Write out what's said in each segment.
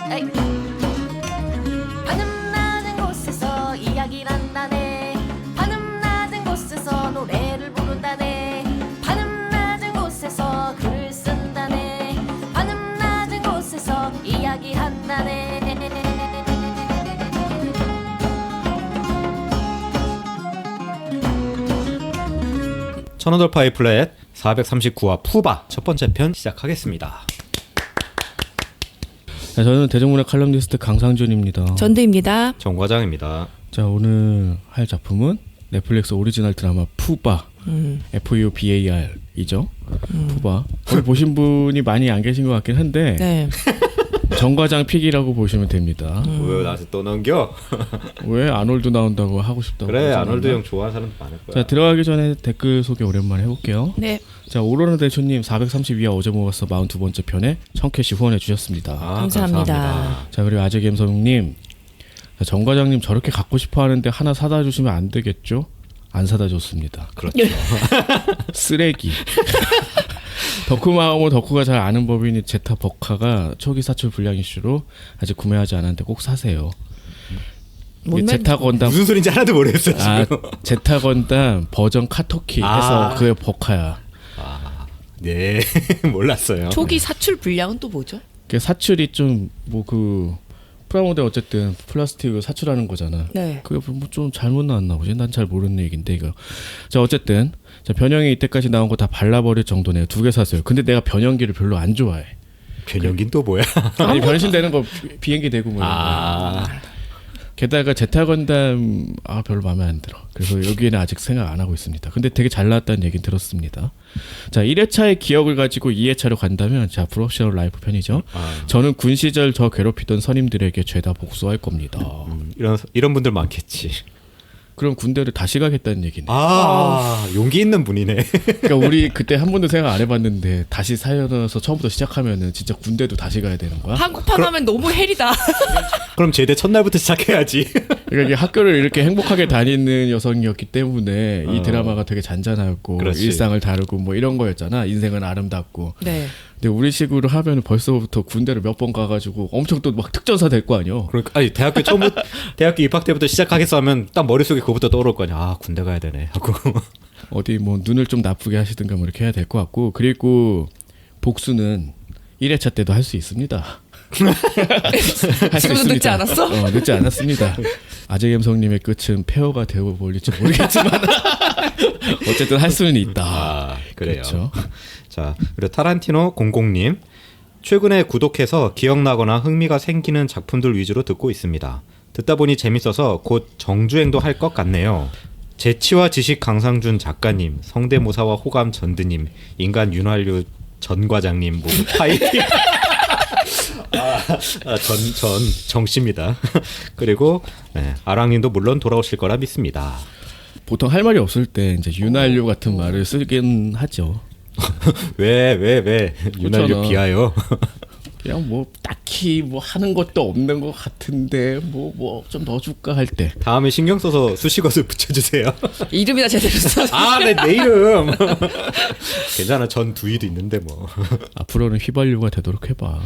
에이. 하늘 낮은 곳에서 이야기를 한다네. 하늘 낮은 곳에서 노래를 부른다네. 하늘 낮은 곳에서 글을 쓴다네. 하늘 낮은 곳에서 이야기한다네. 천원돌파이 플랫 439화 푸바 첫 번째 편 시작하겠습니다. 네, 저는 대중문화 칼럼니스트 강상준입니다. 전대입니다. 정 과장입니다. 자, 오늘 할 작품은 넷플릭스 오리지널 드라마 푸바, FUBAR이죠. 푸바. 거기 보신 분이 많이 안 계신 것 같긴 한데 네. 정 과장 픽이라고 보시면 됩니다. 왜 나한테 또 넘겨? 왜 아놀드 나온다고 하고 싶다고 그래, 하지 아놀드 않았나? 형 좋아하는 사람 많을 거야. 자, 들어가기 전에 댓글 소개 오랜만에 해볼게요. 네. 자, 오로라 대초님 432화 어제 모았어 42번째 편에 1000캐시 후원해 주셨습니다. 감사합니다. 자, 그리고 아재갬성님, 정 과장님 저렇게 갖고 싶어 하는데 하나 사다 주시면 안 되겠죠? 안 사다 줬습니다. 그렇죠. 쓰레기. 덕후마음은 덕후가 잘 아는 법이니 제타 버카가 초기 사출 불량 이슈로 아직 구매하지 않았는데 꼭 사세요. 이게 제타 건담 무슨 소린지 하나도 모르겠어 지금. 아, 제타 건담 버전 카토키 해서 그게 버카야. 네, 몰랐어요. 초기 사출 분량은 또 뭐죠? 그 사출이 좀 뭐 그 프라모델 어쨌든 플라스틱을 사출하는 거잖아. 네. 그게 뭐 좀 잘못 나왔나 보지. 난 잘 모르는 얘기인데 이거. 자, 어쨌든 자, 변형이 이때까지 나온 거 다 발라버릴 정도네요. 2개 샀어요. 근데 내가 변형기를 별로 안 좋아해. 변형긴 또 뭐야? 아니, 변신되는 거 비행기 되고 뭐. 게다가 제타 건담 별로 마음에 안 들어. 그래서 여기에는 아직 생각 안 하고 있습니다. 근데 되게 잘 나왔다는 얘기는 들었습니다. 자, 1회차의 기억을 가지고 2회차로 간다면 자, 브로셔널 라이프 편이죠. 저는 군 시절 저 괴롭히던 선임들에게 죄다 복수할 겁니다. 이런 분들 많겠지. 그럼 군대를 다시 가겠다는 얘기네. 용기 있는 분이네. 그러니까 우리 그때 한 번도 생각 안 해봤는데 다시 살려서 처음부터 시작하면은 진짜 군대도 다시 가야 되는 거야? 한국판 하면 너무 헬이다. 그럼 제대 첫날부터 시작해야지. 그러니까 이게 학교를 이렇게 행복하게 다니는 여성이었기 때문에 이 드라마가 되게 잔잔하고 그렇지. 일상을 다루고 뭐 이런 거였잖아. 인생은 아름답고. 네. 근데 우리 식으로 하면 벌써부터 군대를 몇 번 가가지고 엄청 또 막 특전사 될 거 아니야. 그러니까 아니 대학교 입학 때부터 시작하겠어 하면 딱 머릿속에 그거부터 떠오를 거 아니야. 군대 가야 되네 하고. 어디 뭐 눈을 좀 나쁘게 하시든가 뭐 이렇게 해야 될 것 같고, 그리고 복수는 1회차 때도 할 수 있습니다. 할 수 지금도 늦지 않았어? 늦지 않았습니다. 아재갬성님의 끝은 폐허가 되어버릴지 모르겠지만 어쨌든 할 수는 있다. 그래요. 그렇죠. 자, 그리고 타란티노 00님, 최근에 구독해서 기억나거나 흥미가 생기는 작품들 위주로 듣고 있습니다. 듣다 보니 재밌어서 곧 정주행도 할 것 같네요. 재치와 지식 강상준 작가님, 성대모사와 호감 전드님, 인간 윤활유 전 과장님 모두 파이팅. 정씨입니다. 그리고 아랑님도 물론 돌아오실 거라 믿습니다. 보통 할 말이 없을 때 이제 윤활유 같은 말을 쓰긴 하죠. 왜 윤활유 그렇잖아. 비하요? 그냥 뭐 딱히 뭐 하는 것도 없는 것 같은데 뭐 좀 넣어줄까 할 때. 다음에 신경 써서 수식어를 붙여주세요. 이름이나 제대로 써. 내 이름. 괜찮아, 전 두이도 있는데 뭐. 앞으로는 휘발유가 되도록 해봐.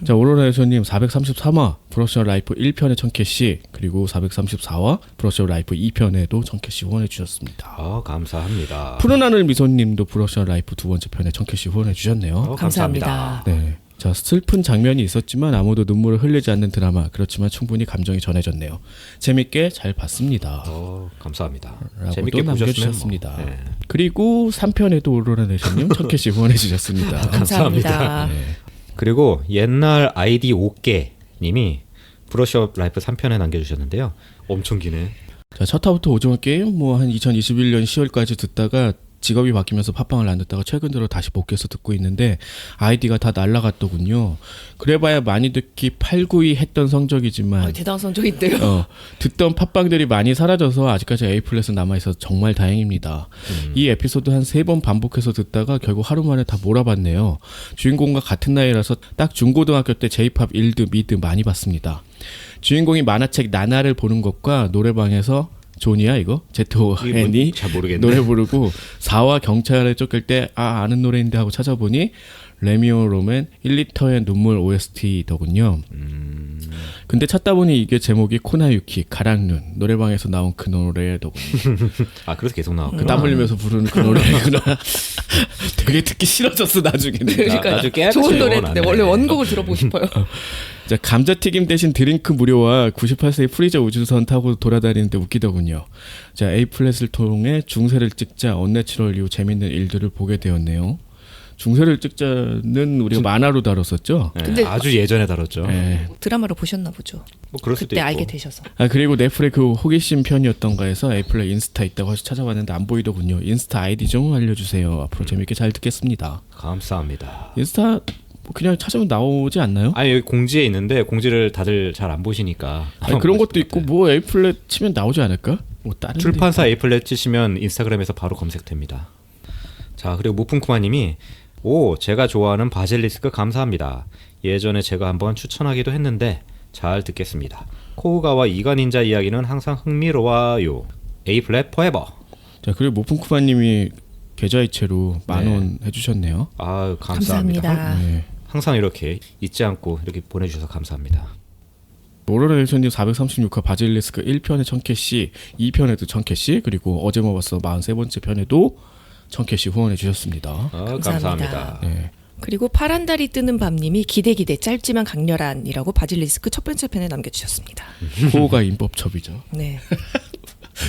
자, 오로라 여사님 433화 브러셔널 라이프 1편에 1000캐시, 그리고 434화 브러셔널 라이프 2편에도 1000캐시 후원해 주셨습니다. 감사합니다. 푸른 하늘 미소님도 브러셔널 라이프 두 번째 편에 1000캐시 후원해 주셨네요. 감사합니다. 네. 자, 슬픈 장면이 있었지만 아무도 눈물을 흘리지 않는 드라마, 그렇지만 충분히 감정이 전해졌네요. 재밌게 잘 봤습니다. 감사합니다. 라고도 재밌게 남겨주셨습니다. 보셨으면 뭐. 그리고 3편에도 오로라 내셔님 1000캐시 후원해 주셨습니다. 감사합니다. 네. 그리고 옛날 아이디 5개 님이 브러쉬업 라이프 3편에 남겨주셨는데요. 엄청 기네. 자, 첫 화부터 오징어 게임 뭐 한 2021년 10월까지 듣다가 직업이 바뀌면서 팟빵을 안 듣다가 최근 들어 다시 복귀해서 듣고 있는데 아이디가 다 날라갔더군요. 그래봐야 많이 듣기 8, 9위 했던 성적이지만 대단한 성적인데요. 듣던 팟빵들이 많이 사라져서 아직까지 A+은 남아있어서 정말 다행입니다. 이 에피소드 한 3번 반복해서 듣다가 결국 하루 만에 다 몰아봤네요. 주인공과 같은 나이라서 딱 중고등학교 때 J-POP 1드, 미드 많이 봤습니다. 주인공이 만화책 나나를 보는 것과 노래방에서 존이야 이거? 제토앤이 잘 모르겠네. 노래 부르고 4와 경찰에 쫓길 때 아는 노래인데 하고 찾아보니 레미오 로맨 1리터의 눈물 OST더군요. 근데 찾다 보니 이게 제목이 코나유키 가랑눈 노래방에서 나온 그 노래더군요. 아 그래서 계속 나왔구나. 땀 흘리면서 부르는 그 노래구나. 되게 듣기 싫어졌어 나중에는. 그러니까 나중에 깨알같이 좋은 영어는 노래인데 안 원래 해. 원곡을 들어보고 싶어요. 자, 감자튀김 대신 드링크 무료와 98세의 프리저 우주선 타고 돌아다니는데 웃기더군요. 자, A 플랫을 통해 중세를 찍자 언내추럴 이후 재밌는 일들을 보게 되었네요. 중세를 찍자는 우리가 만화로 다뤘었죠. 네, 근데 아주 예전에 다뤘죠. 네. 드라마로 보셨나 보죠. 뭐 그럴 수도 그때 있고. 알게 되셔서. 아 그리고 넷플의 그 호기심 편이었던가 해서 애플의 인스타 있다고 해서 찾아봤는데 안 보이더군요. 인스타 아이디 좀 알려주세요. 앞으로 재밌게 잘 듣겠습니다. 감사합니다. 인스타 뭐 그냥 찾으면 나오지 않나요? 아니 여기 공지에 있는데 공지를 다들 잘 안 보시니까. 아니, 그런 것도 있고 뭐 에이플렛 치면 나오지 않을까? 뭐 다른 출판사 에이플렛 치시면 인스타그램에서 바로 검색됩니다. 자 그리고 무풍쿠마님이 오 제가 좋아하는 바질리스크 감사합니다. 예전에 제가 한번 추천하기도 했는데 잘 듣겠습니다. 코우가와 이가 닌자 이야기는 항상 흥미로워요. 에이플렛 포에버. 자 그리고 모fun쿠마님이 계좌이체로 10,000원 해주셨네요. 아 감사합니다. 감사합니다. 네. 항상 이렇게 잊지 않고 이렇게 보내주셔서 감사합니다. 모로레이션님 436화 바질리스크 1편에 1000캐시 2편에도 1000캐시 그리고 어제 먹었어 43번째 편에도 1000캐시 후원해 주셨습니다. 감사합니다. 네. 그리고 파란달이 뜨는 밤님이 기대 짧지만 강렬한이라고 바질리스크 첫 번째 편에 남겨주셨습니다. 코어가 인법첩이죠. 네.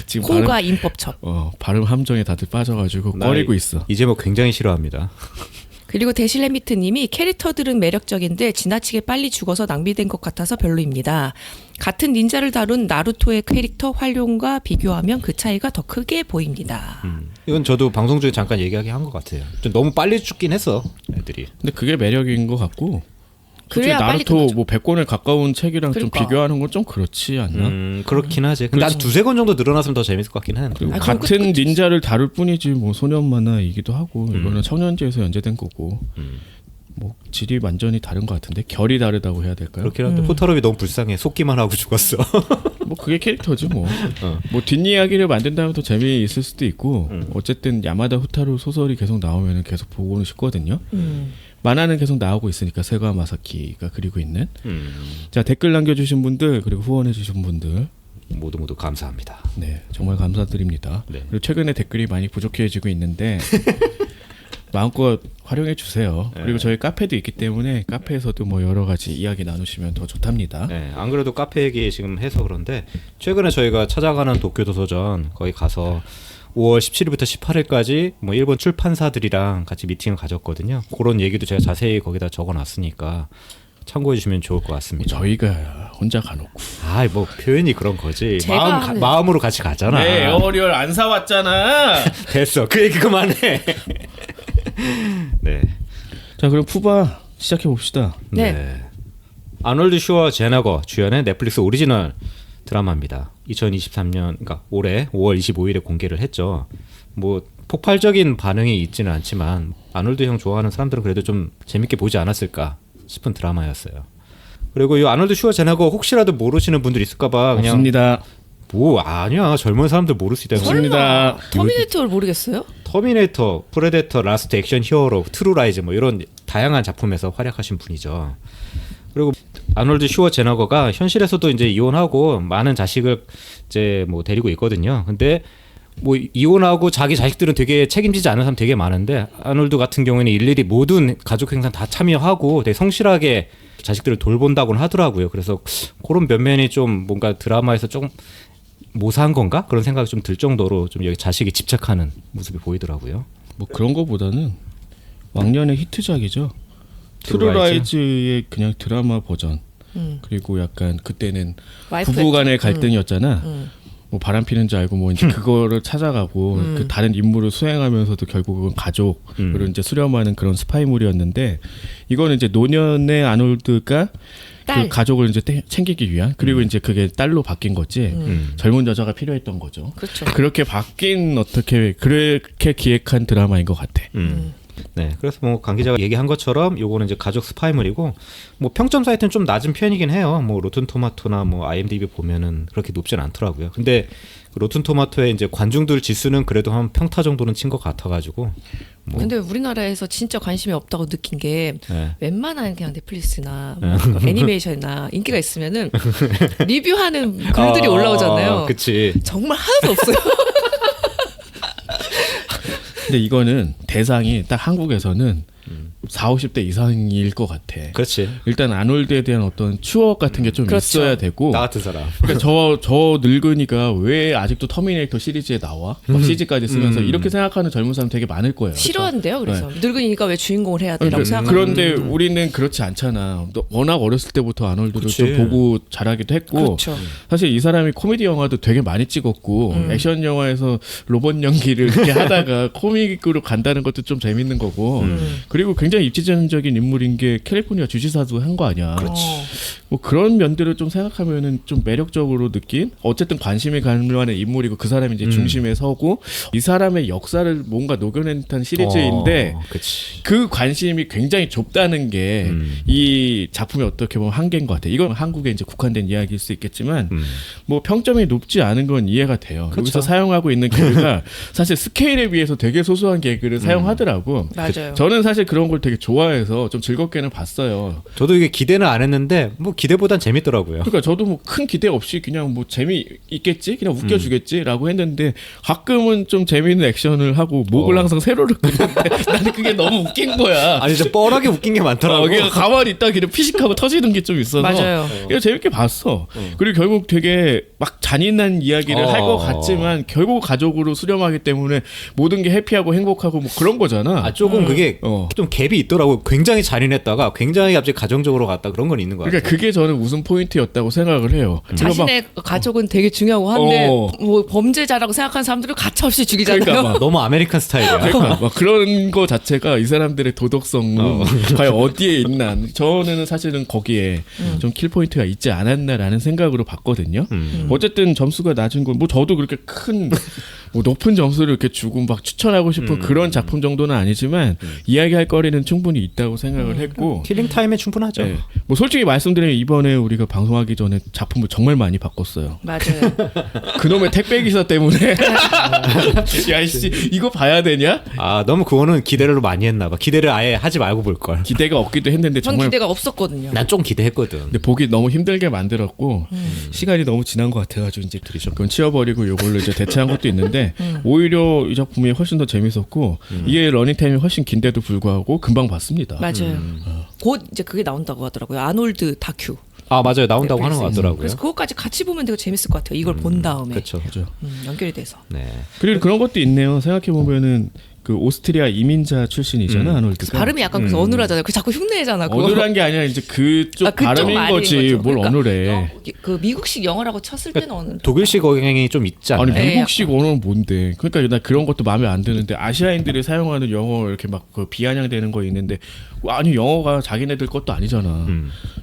지금 코가 인법첩. 발음 함정에 다들 빠져가지고 꺼리고 있어. 이 제목 굉장히 싫어합니다. 그리고 데실레미트님이 캐릭터들은 매력적인데 지나치게 빨리 죽어서 낭비된 것 같아서 별로입니다. 같은 닌자를 다룬 나루토의 캐릭터 활용과 비교하면 그 차이가 더 크게 보입니다. 이건 저도 방송 중에 잠깐 얘기하긴 한 것 같아요. 좀 너무 빨리 죽긴 했어 애들이. 근데 그게 매력인 것 같고 솔직히 그래야 빨리 나루토 끝나죠. 뭐 100권에 가까운 책이랑 그러니까. 좀 비교하는 건 좀 그렇지 않나? 그렇긴 하지. 근데 한 두세 권 정도 늘어났으면 더 재밌을 것 같긴 하는데. 그리고 아, 그럼 같은 닌자를 다룰 뿐이지 뭐 소년 만화이기도 하고 이거는 청년지에서 연재된 거고 뭐 질이 완전히 다른 것 같은데 결이 다르다고 해야 될까요? 그렇긴 한데 호타루비 너무 불쌍해. 속기만 하고 죽었어. 뭐 그게 캐릭터지 뭐. 뭐 뒷이야기를 만든다면 더 재미있을 수도 있고 어쨌든 야마다 후타루 소설이 계속 나오면 계속 보고는 싶거든요. 만화는 계속 나오고 있으니까 세가 마사키가 그리고 있는. 자 댓글 남겨주신 분들 그리고 후원해주신 분들 모두 감사합니다. 네 정말 감사드립니다. 네. 그리고 최근에 댓글이 많이 부족해지고 있는데 마음껏 활용해 주세요. 네. 그리고 저희 카페도 있기 때문에 카페에서도 뭐 여러 가지 이야기 나누시면 더 좋답니다. 네, 안 그래도 카페 얘기 지금 해서 그런데 최근에 저희가 찾아가는 도쿄도서전 거기 가서 5월 17일부터 18일까지 뭐 일본 출판사들이랑 같이 미팅을 가졌거든요. 그런 얘기도 제가 자세히 거기다 적어놨으니까 참고해 주시면 좋을 것 같습니다. 저희가 혼자 가놓고. 아, 뭐 표현이 그런 거지. 제가 하는- 마음으로 같이 가잖아. 네, 에어리얼 안 사왔잖아. 됐어. 그 얘기 그만해. 네. 자 그럼 푸바 시작해 봅시다. 네. 아놀드 슈워 제너거 주연의 넷플릭스 오리지널 드라마입니다. 2023년 그러니까 올해 5월 25일에 공개를 했죠. 뭐 폭발적인 반응이 있지는 않지만 아놀드 형 좋아하는 사람들은 그래도 좀 재밌게 보지 않았을까 싶은 드라마였어요. 그리고 이 아놀드 슈워 제너거 혹시라도 모르시는 분들 있을까봐 그냥 없습니다. 뭐 아니야 젊은 사람들 모를 수 있다. 없습니다. 터미네이터를 모르겠어요? 터미네이터, 프레데터, 라스트 액션 히어로, 트루라이즈 뭐 이런 다양한 작품에서 활약하신 분이죠. 그리고 아놀드 슈워제너거가 현실에서도 이제 이혼하고 많은 자식을 이제 뭐 데리고 있거든요. 근데 뭐 이혼하고 자기 자식들은 되게 책임지지 않은 사람 되게 많은데 아놀드 같은 경우에는 일일이 모든 가족 행사 다 참여하고 되게 성실하게 자식들을 돌본다고는 하더라고요. 그래서 그런 면면이 좀 뭔가 드라마에서 조금 모사한 건가? 그런 생각이 좀 들 정도로 좀 여기 자식이 집착하는 모습이 보이더라고요. 뭐 그런 거보다는 왕년의 히트작이죠. 트루라이즈의 그냥 드라마 버전. 그리고 약간 그때는 부부간의 갈등이었잖아. 뭐 바람 피는 줄 알고 뭐 이제 그거를 찾아가고 그 다른 임무를 수행하면서도 결국은 가족을 이제 수렴하는 그런 스파이물이었는데 이거는 이제 노년의 아놀드가 그 가족을 이제 챙기기 위한 그리고 이제 그게 딸로 바뀐 거지 젊은 여자가 필요했던 거죠. 그렇죠. 그렇게 바뀐 어떻게 그렇게 기획한 드라마인 것 같아. 네, 그래서 뭐 강 기자가 얘기한 것처럼 요거는 이제 가족 스파이물이고 뭐 평점 사이트는 좀 낮은 편이긴 해요. 뭐 로튼 토마토나 뭐 IMDb 보면은 그렇게 높진 않더라고요. 근데 그 로튼 토마토의 이제 관중들 지수는 그래도 한 평타 정도는 친 것 같아가지고. 뭐. 근데 우리나라에서 진짜 관심이 없다고 느낀 게 네. 웬만한 그냥 넷플릭스나 뭐 애니메이션이나 인기가 있으면은 리뷰하는 글들이 올라오잖아요. 그치. 정말 하나도 없어요. 근데 이거는 대상이 딱 한국에서는 40, 50대 이상일 것 같아. 그렇지. 일단 아놀드에 대한 어떤 추억 같은 게 좀 그렇죠. 있어야 되고. 나 같은 사람. 그러니까 저 늙은이가 왜 아직도 터미네이터 시리즈에 나와? 막 CG까지 쓰면서 이렇게 생각하는 젊은 사람 되게 많을 거예요. 싫어한대요. 그래서 늙은이니까 왜 주인공을 해야 되라고 그러니까 생각하는. 그런데 우리는 그렇지 않잖아. 워낙 어렸을 때부터 아놀드를 그치. 좀 보고 자라기도 했고 그렇죠. 사실 이 사람이 코미디 영화도 되게 많이 찍었고 액션 영화에서 로봇 연기를 이렇게 하다가 코믹으로 간다는 것도 좀 재밌는 거고 그리고 굉장히 입지전적인 인물인 게 캘리포니아 주지사도 한 거 아니야. 뭐 그런 면들을 좀 생각하면은 좀 매력적으로 느낀 어쨌든 관심이 가는 인물이고 그 사람이 이제 중심에 서고 이 사람의 역사를 뭔가 녹여낸 듯한 시리즈인데 그치. 그 관심이 굉장히 좁다는 게 이 작품이 어떻게 보면 한계인 것 같아요. 이건 한국에 이제 국한된 이야기일 수 있겠지만 뭐 평점이 높지 않은 건 이해가 돼요. 그쵸. 여기서 사용하고 있는 개그가 사실 스케일에 비해서 되게 소소한 개그를 사용하더라고. 맞아요. 저는 사실 그런 걸 되게 좋아해서 좀 즐겁게는 봤어요. 저도 이게 기대는 안 했는데 뭐 기대보단 재밌더라고요. 그러니까 저도 뭐 큰 기대 없이 그냥 뭐 재미있겠지? 그냥 웃겨주겠지라고 했는데 가끔은 좀 재미있는 액션을 하고 목을 항상 세로를 끄는데 나는 그게 너무 웃긴 거야. 아니 진짜 뻔하게 웃긴 게 많더라고. 그냥 가만히 있다 그냥 피식하고 터지는 게 좀 있어서 맞아요. 그냥 재밌게 봤어. 그리고 결국 되게 막 잔인한 이야기를 할 것 같지만 결국 가족으로 수렴하기 때문에 모든 게 해피하고 행복하고 뭐 그런 거잖아. 아 조금 그게 어. 좀 갭이 있더라고. 굉장히 잔인했다가 굉장히 갑자기 가정적으로 갔다 그런 건 있는 것 같아요. 그러니까 그게 저는 웃음 포인트였다고 생각을 해요. 자신의 가족은 되게 중요하고 한데 어. 뭐 범죄자라고 생각하는 사람들을 가차없이 죽이잖아요. 그러니까 막 너무 아메리칸 스타일이야. 그러니까 막 그런 거 자체가 이 사람들의 도덕성은 과연 어디에 있나 저는 사실은 거기에 좀 킬포인트가 있지 않았나라는 생각으로 봤거든요. 어쨌든 점수가 낮은 건 뭐 저도 그렇게 큰 뭐 높은 점수를 이렇게 주고 막 추천하고 싶은 그런 작품 정도는 아니지만 이야기할 거리는 충분히 있다고 생각을 했고 킬링 타임에 충분하죠. 네. 뭐 솔직히 말씀드리면 이번에 우리가 방송하기 전에 작품을 정말 많이 바꿨어요. 맞아요. 그놈의 택배 기사 때문에 야이씨 이거 봐야 되냐? 아 너무 그거는 기대를 많이 했나 봐. 기대를 아예 하지 말고 볼 걸. 기대가 없기도 했는데 전 정말 기대가 없었거든요. 난 좀 기대했거든. 근데 보기 너무 힘들게 만들었고 시간이 너무 지난 것 같아가지고 이제 조금 치워버리고 요걸로 이제 대체한 것도 있는데 오히려 이 작품이 훨씬 더 재밌었고 이게 러닝타임이 훨씬 긴데도 불구하고 금방 봤습니다. 맞아요. 곧 이제 그게 나온다고 하더라고요. 아놀드 다큐. 아 맞아요. 나온다고 하는 것 넷플릭스에서. 같더라고요. 그래서 그것까지 같이 보면 되게 재밌을 것 같아요. 이걸 본 다음에 그렇죠. 연결이 돼서. 네. 그리고 그런 것도 있네요. 생각해 보면은 그 오스트리아 이민자 출신이잖아 아놀드가. 발음이 약간 그래서 어눌하잖아요. 그 자꾸 흉내잖아. 그거. 어눌한 게 아니라 이제 그쪽 아, 그쪽 발음인 말인 거지 거죠. 뭘 그러니까 어눌해. 그 미국식 영어라고 쳤을 때는 어느 독일식 억양이 좀 있지 않나요? 아니 네, 미국식 언어는 뭔데? 그러니까 나 그런 것도 마음에 안 드는데 아시아인들이 사용하는 영어 이렇게 막 그 비아냥되는 거 있는데 아니 영어가 자기네들 것도 아니잖아.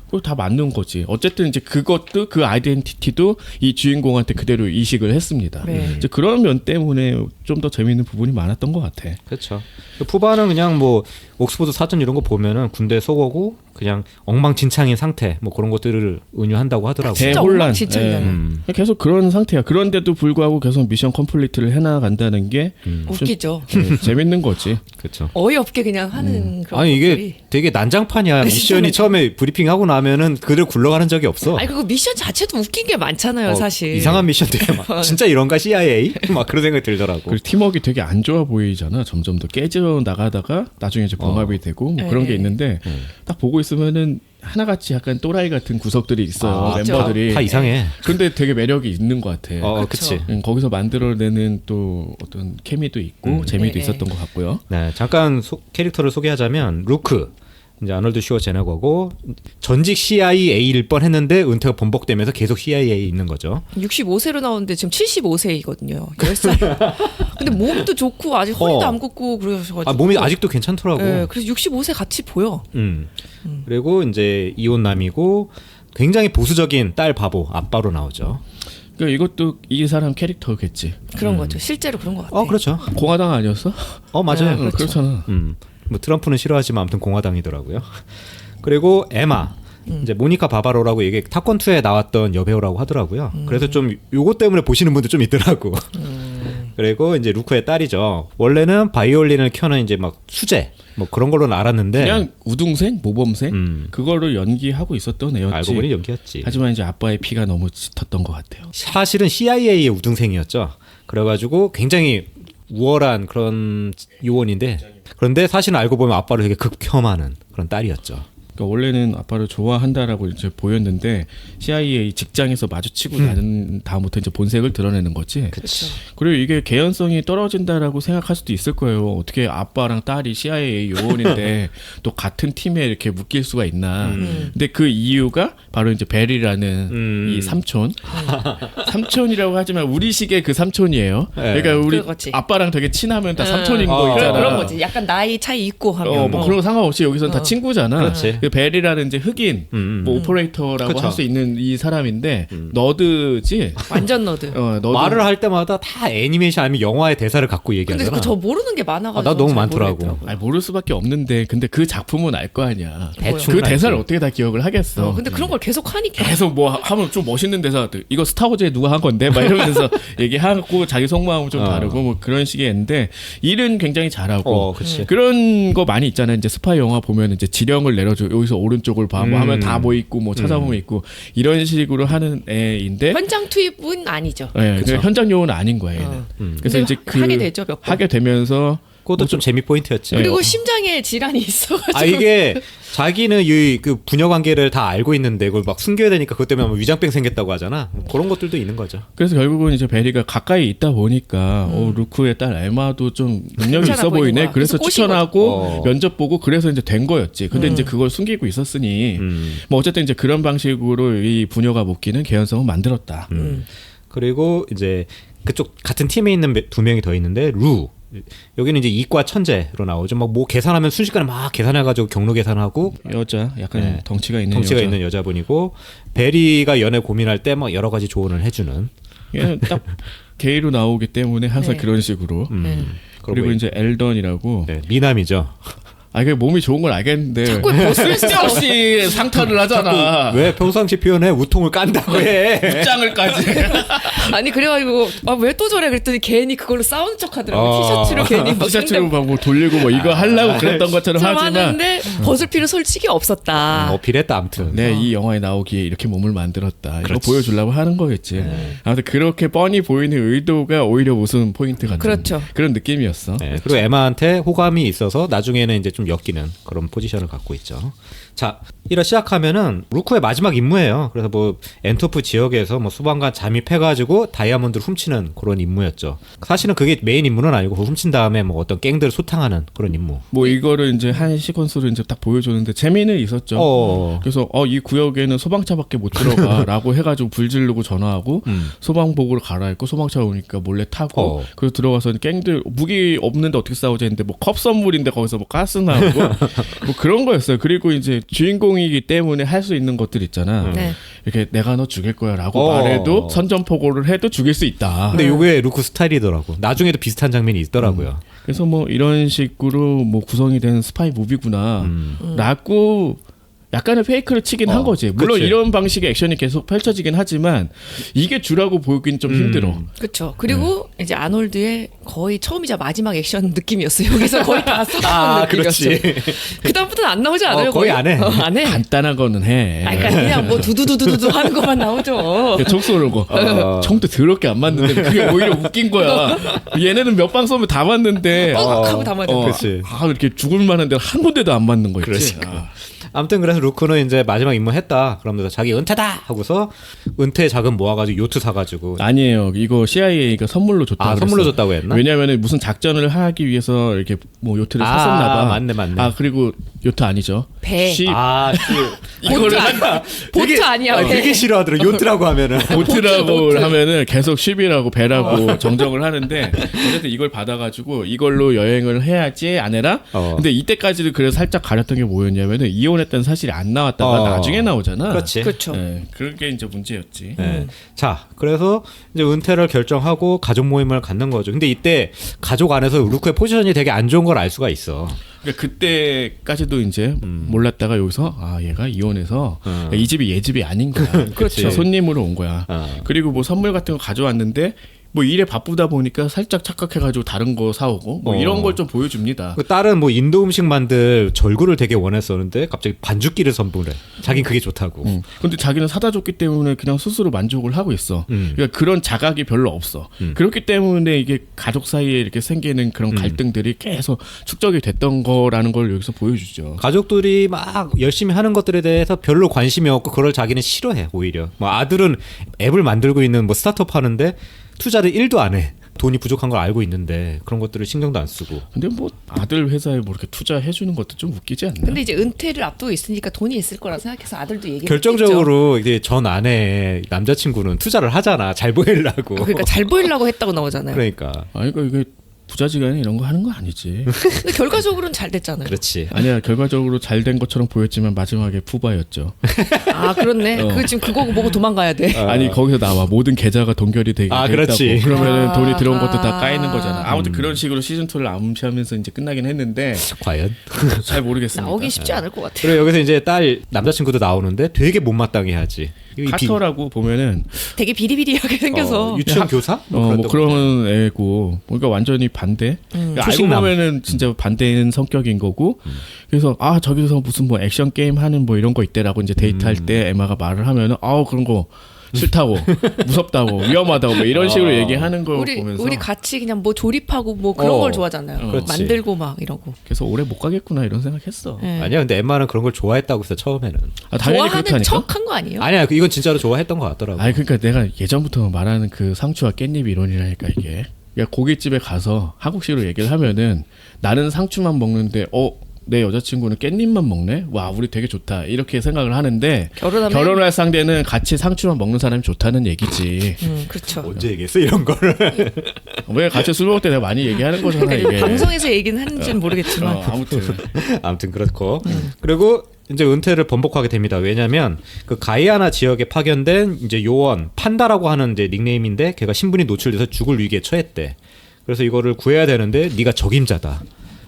그거 다 맞는 거지. 어쨌든 이제 그것도 그 아이덴티티도 이 주인공한테 그대로 이식을 했습니다. 네. 이제 그런 면 때문에 좀 더 재밌는 부분이 많았던 것 같아. 그렇죠. 푸바는 그냥 뭐 옥스포드 사전 이런 거 보면은 군대 쏘고고 그냥 엉망진창인 상태 뭐 그런 것들을 은유한다고 하더라고요. 진짜 대혼란. 엉망진창이잖아요. 계속 그런 상태야. 그런데도 불구하고 계속 미션 컴플리트를 해나간다는 게 웃기죠. 재밌는 거지. 그렇죠. 어이없게 그냥 하는 그런 아니 것들이. 이게 되게 난장판이야. 미션이 처음에 브리핑하고 나면은 그들 굴러가는 적이 없어. 아니 그리고 미션 자체도 웃긴 게 많잖아요, 사실. 이상한 미션들이 막 진짜 이런가 CIA 막 그런 생각이 들더라고. 그리고 팀워크 되게 안 좋아 보이잖아. 점점 더 깨져 나가다가 나중에 이제 봉합이 되고 뭐 그런 게 있는데 딱 보고 있으면은 하나같이 약간 또라이 같은 구석들이 있어요. 멤버들이. 다 이상해. 근데 되게 매력이 있는 것 같아. 그치. 거기서 만들어내는 또 어떤 케미도 있고 재미도 네. 있었던 것 같고요. 네, 잠깐 캐릭터를 소개하자면 루크. 이제 아놀드 슈워제네거고 전직 CIA일 뻔했는데 은퇴가 번복되면서 계속 CIA에 있는 거죠. 65세로 나오는데 지금 75세이거든요. 10살. 근데 몸도 좋고 아직 허리도 안 굽고 그러셔가지고. 아, 몸이 아직도 괜찮더라고. 네, 그래서 65세 같이 보여. 그리고 이제 이혼남이고 굉장히 보수적인 딸 바보 아빠로 나오죠. 그러니까 이것도 이 사람 캐릭터겠지. 그런 거죠. 실제로 그런 것 같아. 그렇죠. 공화당 아니었어? 맞아요. 그렇잖아. 뭐 트럼프는 싫어하지만 아무튼 공화당이더라고요. 그리고 에마 이제 모니카 바바로라고 이게 탑건 2에 나왔던 여배우라고 하더라고요. 그래서 좀 요거 때문에 보시는 분들 좀 있더라고. 그리고 이제 루크의 딸이죠. 원래는 바이올린을 켜는 이제 막 수제 뭐 그런 걸로는 알았는데 그냥 우등생, 모범생 그거를 연기하고 있었던 애였지. 알고 보니 연기였지. 하지만 이제 아빠의 피가 너무 짙었던 것 같아요. 사실은 CIA의 우등생이었죠. 그래가지고 굉장히 우월한 그런 요원인데 그런데 사실은 알고 보면 아빠를 되게 극혐하는 그런 딸이었죠. 그러니까 원래는 아빠를 좋아한다라고 이제 보였는데 CIA 직장에서 마주치고 나는 다음부터 이제 본색을 드러내는 거지. 그치. 그리고 이게 개연성이 떨어진다라고 생각할 수도 있을 거예요. 어떻게 아빠랑 딸이 CIA 요원인데 또 같은 팀에 이렇게 묶일 수가 있나. 근데 그 이유가 바로 이제 벨이라는 이 삼촌. 삼촌이라고 하지만 우리식의 그 삼촌이에요. 네. 그러니까 우리 그렇지. 아빠랑 되게 친하면 다 삼촌인 거 있잖아. 그런 거지. 약간 나이 차이 있고 하면. 뭐 그런 거 상관없이 여기서는 다 친구잖아. 그렇지. 그 벨이라는 이제 흑인 뭐 오퍼레이터라고 그쵸. 할 수 있는 이 사람인데 너드지. 완전 너드. 너드. 말을 할 때마다 다 애니메이션 아니면 영화의 대사를 갖고 근데 얘기하잖아. 저 모르는 게 많아가지고. 나 너무 잘 많더라고. 모르겠더라고요. 아니 모를 수밖에 없는데 근데 그 작품은 알 거 아니야. 대충 그 대사를 어떻게 다 기억을 하겠어. 근데 그런 걸 계속 하니까. 계속 뭐 하면 좀 멋있는 대사 이거 스타워즈에 누가 한 건데 막 이러면서 얘기하고 자기 속마음 좀 다르고 뭐 그런 식의 애인데 일은 굉장히 잘하고 그치. 그런 거 많이 있잖아요. 이제 스파이 영화 보면 이제 지령을 내려줘 여기서 오른쪽을 봐 뭐 하면 다 뭐 있고 뭐 찾아보면 있고 이런 식으로 하는 애인데 현장 투입은 아니죠. 네, 그 현장 요원은 아닌 거야 얘는. 그래서 근데 이제 하게 되죠, 몇 번. 하게 되면서 그것도 좀 재미 포인트였지. 그리고 심장에 질환이 있어가지고. 아 이게 자기는 이 그 부녀 관계를 다 알고 있는데 그걸 막 숨겨야 되니까 그것 때문에 뭐 위장병 생겼다고 하잖아. 그런 것들도 있는 거죠. 그래서 결국은 이제 베리가 가까이 있다 보니까 루크의 딸 에마도 좀 능력이 괜찮아 있어 보이는 보이네. 거야. 그래서 그래서 꼬신 추천하고 면접 보고 그래서 이제 된 거였지. 근데 이제 그걸 숨기고 있었으니 뭐 어쨌든 이제 그런 방식으로 이 부녀가 묶이는 개연성을 만들었다. 그리고 이제 그쪽 같은 팀에 있는 두 명이 더 있는데 루. 여기는 이제 이과 천재로 나오죠. 막 뭐 계산하면 순식간에 막 계산해가지고 경로 계산하고 여자 약간 네. 덩치가 있는 덩치가 여자. 있는 여자분이고 베리가 연애 고민할 때 막 여러 가지 조언을 해주는. 얘는 딱 게이로 나오기 때문에 항상 네. 그런 식으로. 그리고 이제 엘던이라고. 네, 미남이죠. 아, 그 몸이 좋은 걸 알겠는데 자꾸 벗을 쓸데없이 상탈을 하잖아. 왜 평상시 표현에 우통을 깐다고 해? 입장을까지. 아니 그래가지고 왜 또 저래 그랬더니 괜히 그걸로 싸우는 척하더라고. 티셔츠로 괜히 막 티셔츠로 막 뭐 돌리고 뭐 이거 하려고 그랬던 것처럼 좀 하지만 하는데 벗을 필요 솔직히 없었다. 어필했다 아무튼. 네, 이 영화에 나오기에 이렇게 몸을 만들었다. 이거 보여주려고 하는 거겠지. 아무튼 그렇게 뻔히 보이는 의도가 오히려 웃음 포인트 같은 그렇죠. 그런 느낌이었어. 네, 그리고 에마한테 호감이 있어서 나중에는 이제 좀 엮이는 그런 포지션을 갖고 있죠. 자, 이라 시작하면은 루크의 마지막 임무예요. 그래서 뭐 엔토프 지역에서 뭐 수방관 잠입해가지고 다이아몬드를 훔치는 그런 임무였죠. 사실은 그게 메인 임무는 아니고 그거 훔친 다음에 뭐 어떤 갱들을 소탕하는 그런 임무. 뭐 이거를 이제 한 시퀀스로 이제 딱 보여줬는데 재미는 있었죠. 그래서 이 구역에는 소방차밖에 못 들어가라고 해가지고 불 지르고 전화하고 소방복으로 갈아입고 소방차 오니까 몰래 타고 그래서 들어가서 갱들 무기 없는데 어떻게 싸우자 했는데 뭐 컵 선물인데 거기서 뭐 가스 나오고 뭐 그런 거였어요. 그리고 이제 주인공이기 때문에 할 수 있는 것들 있잖아. 네. 이렇게 내가 너 죽일 거야라고 말해도 선전포고를 해도 죽일 수 있다. 근데 요게 루크 스타일이더라고. 나중에도 비슷한 장면이 있더라고요. 그래서 뭐 이런 식으로 뭐 구성이 된 스파이 무비구나 라고 약간의 페이크를 치긴 한 거지. 물론 그치. 이런 방식의 액션이 계속 펼쳐지긴 하지만 이게 주라고 보기는 좀 힘들어. 그렇죠. 그리고 이제 아놀드의 거의 처음이자 마지막 액션 느낌이었어요. 여기서 거의 다 쏟아본 느낌이었죠. 그 다음부터는 안 나오지 않아요? 거의 안 해. 안 해. 간단한 거는 해. 그러니까 그냥 뭐 두두두두두 하는 것만 나오죠. 총 쏘르고 총도 더럽게 안 맞는데 그게 오히려 웃긴 거야. 얘네는 몇 방 쏘면 다 맞는데 하고 다 맞아. 그치. 이렇게 죽을 만한데 한 군데도 안 맞는 거 있지. 아무튼 그래서 루크는 이제 마지막 임무 했다. 그러면서 자기 은퇴다 하고서 은퇴 자금 모아가지고 요트 사가지고. 아니에요. 이거 CIA가 선물로 줬다고 그랬어. 선물로 줬다고 했나? 왜냐면은 무슨 작전을 하기 위해서 이렇게 뭐 요트를 샀었나 봐. 맞네. 그리고 요트 아니죠. 배. 시 보트 보트 아니야. 배. 되게 싫어하더라. 요트라고 하면은. 보트라고 하면은 계속 쉽이라고 배라고 정정을 하는데 어쨌든 이걸 받아가지고 이걸로 여행을 해야지 아내랑. 근데 이때까지도 그래서 살짝 가렸던 게 뭐였냐면은 이혼했다는 사실이 안 나왔다가 나중에 나오잖아. 그렇지. 그렇죠. 네, 그게 이제 문제였지. 네. 자, 그래서 이제 은퇴를 결정하고 가족 모임을 갖는 거죠. 근데 이때 가족 안에서 루크의 포지션이 되게 안 좋은 걸 알 수가 있어. 그러니까 그때까지도 이제 몰랐다가 여기서 아 얘가 이혼해서 이 집이 얘 집이 아닌 거야. 그렇죠. 손님으로 온 거야. 그리고 뭐 선물 같은 거 가져왔는데 뭐 일에 바쁘다 보니까 살짝 착각해가지고 다른 거 사오고 뭐 이런 걸 좀 보여줍니다. 그 딸은 뭐 인도 음식 만들 절구를 되게 원했었는데 갑자기 반죽기를 선물해. 자긴 그게 좋다고. 근데 자기는 사다 줬기 때문에 그냥 스스로 만족을 하고 있어. 그러니까 그런 자각이 별로 없어. 그렇기 때문에 이게 가족 사이에 이렇게 생기는 그런 갈등들이 계속 축적이 됐던 거라는 걸 여기서 보여주죠. 가족들이 막 열심히 하는 것들에 대해서 별로 관심이 없고 그걸 자기는 싫어해 오히려. 뭐 아들은 앱을 만들고 있는 뭐 스타트업 하는데 투자를 1도 안 해. 돈이 부족한 걸 알고 있는데 그런 것들을 신경도 안 쓰고. 근데 뭐 아들 회사에 뭐 이렇게 투자해 주는 것도 좀 웃기지 않나? 근데 이제 은퇴를 앞두고 있으니까 돈이 있을 거라 생각해서 아들도 얘기했겠죠. 결정적으로 이제 전 아내의 남자친구는 투자를 하잖아. 잘 보이려고. 그러니까 잘 보이려고 했다고 나오잖아요. 그러니까. 아니 그러니까 이게 부자지간에 이런 거 하는 거 아니지. 근데 결과적으로는 잘 됐잖아요. 그렇지. 아니야 결과적으로 잘 된 것처럼 보였지만 마지막에 푸바였죠. 아 그렇네. 그 지금 그거 보고 도망가야 돼. 아니 거기서 나와 모든 계좌가 동결이 되게 아, 했다고. 그렇지. 그러면은 돈이 들어온 것도 다 아. 까이는 거잖아. 아무튼 그런 식으로 시즌 2를 암시하면서 이제 끝나긴 했는데 과연? 잘 모르겠습니다. 나오기 쉽지 않을 것 같아요. 그리고 여기서 이제 딸 남자친구도 나오는데 되게 못마땅해 하지. 이 카터라고 보면은 되게 비리비리하게 생겨서. 유치원 교사? 뭐 그런 애고 그러니까 완전히 반대. 그러니까 알고 초식남. 보면은 진짜 반대인 성격인 거고. 그래서 아 저기서 무슨 뭐 액션 게임 하는 뭐 이런 거 있대라고 이제 데이트할 때 에마가 말을 하면은 아우 그런 거 싫다고 무섭다고 위험하다고 뭐 이런 식으로 얘기하는 걸 보면서 우리 같이 그냥 뭐 조립하고 뭐 그런 걸 좋아하잖아요. 그렇지. 만들고 막 이러고. 그래서 오래 못 가겠구나 이런 생각했어. 네. 아니야, 근데 엠마는 그런 걸 좋아했다고 했어 처음에는. 아, 당연히 좋아하는 그렇다니까. 척한 거 아니에요? 아니야, 이건 진짜로 좋아했던 것 같더라고. 아니 그러니까 내가 예전부터 말하는 그 상추와 깻잎 이론이라니까 이게. 그러니까 고깃집에 가서 한국식으로 얘기를 하면은 나는 상추만 먹는데 내 여자친구는 깻잎만 먹네? 와 우리 되게 좋다 이렇게 생각을 하는데 결혼하면 결혼을 할 상대는 같이 상추만 먹는 사람이 좋다는 얘기지. 그렇죠. 언제 얘기했어 이런 거를? 왜 같이 술 먹을 때 내가 많이 얘기하는 거잖아 그러니까 이게. 이거 방송에서 얘기는 하는지는 모르겠지만 아무튼 아무튼 그렇고. 그리고 이제 은퇴를 번복하게 됩니다. 왜냐하면 그 가이아나 지역에 파견된 이제 요원 판다라고 하는 이제 닉네임인데 걔가 신분이 노출돼서 죽을 위기에 처했대. 그래서 이거를 구해야 되는데 네가 적임자다.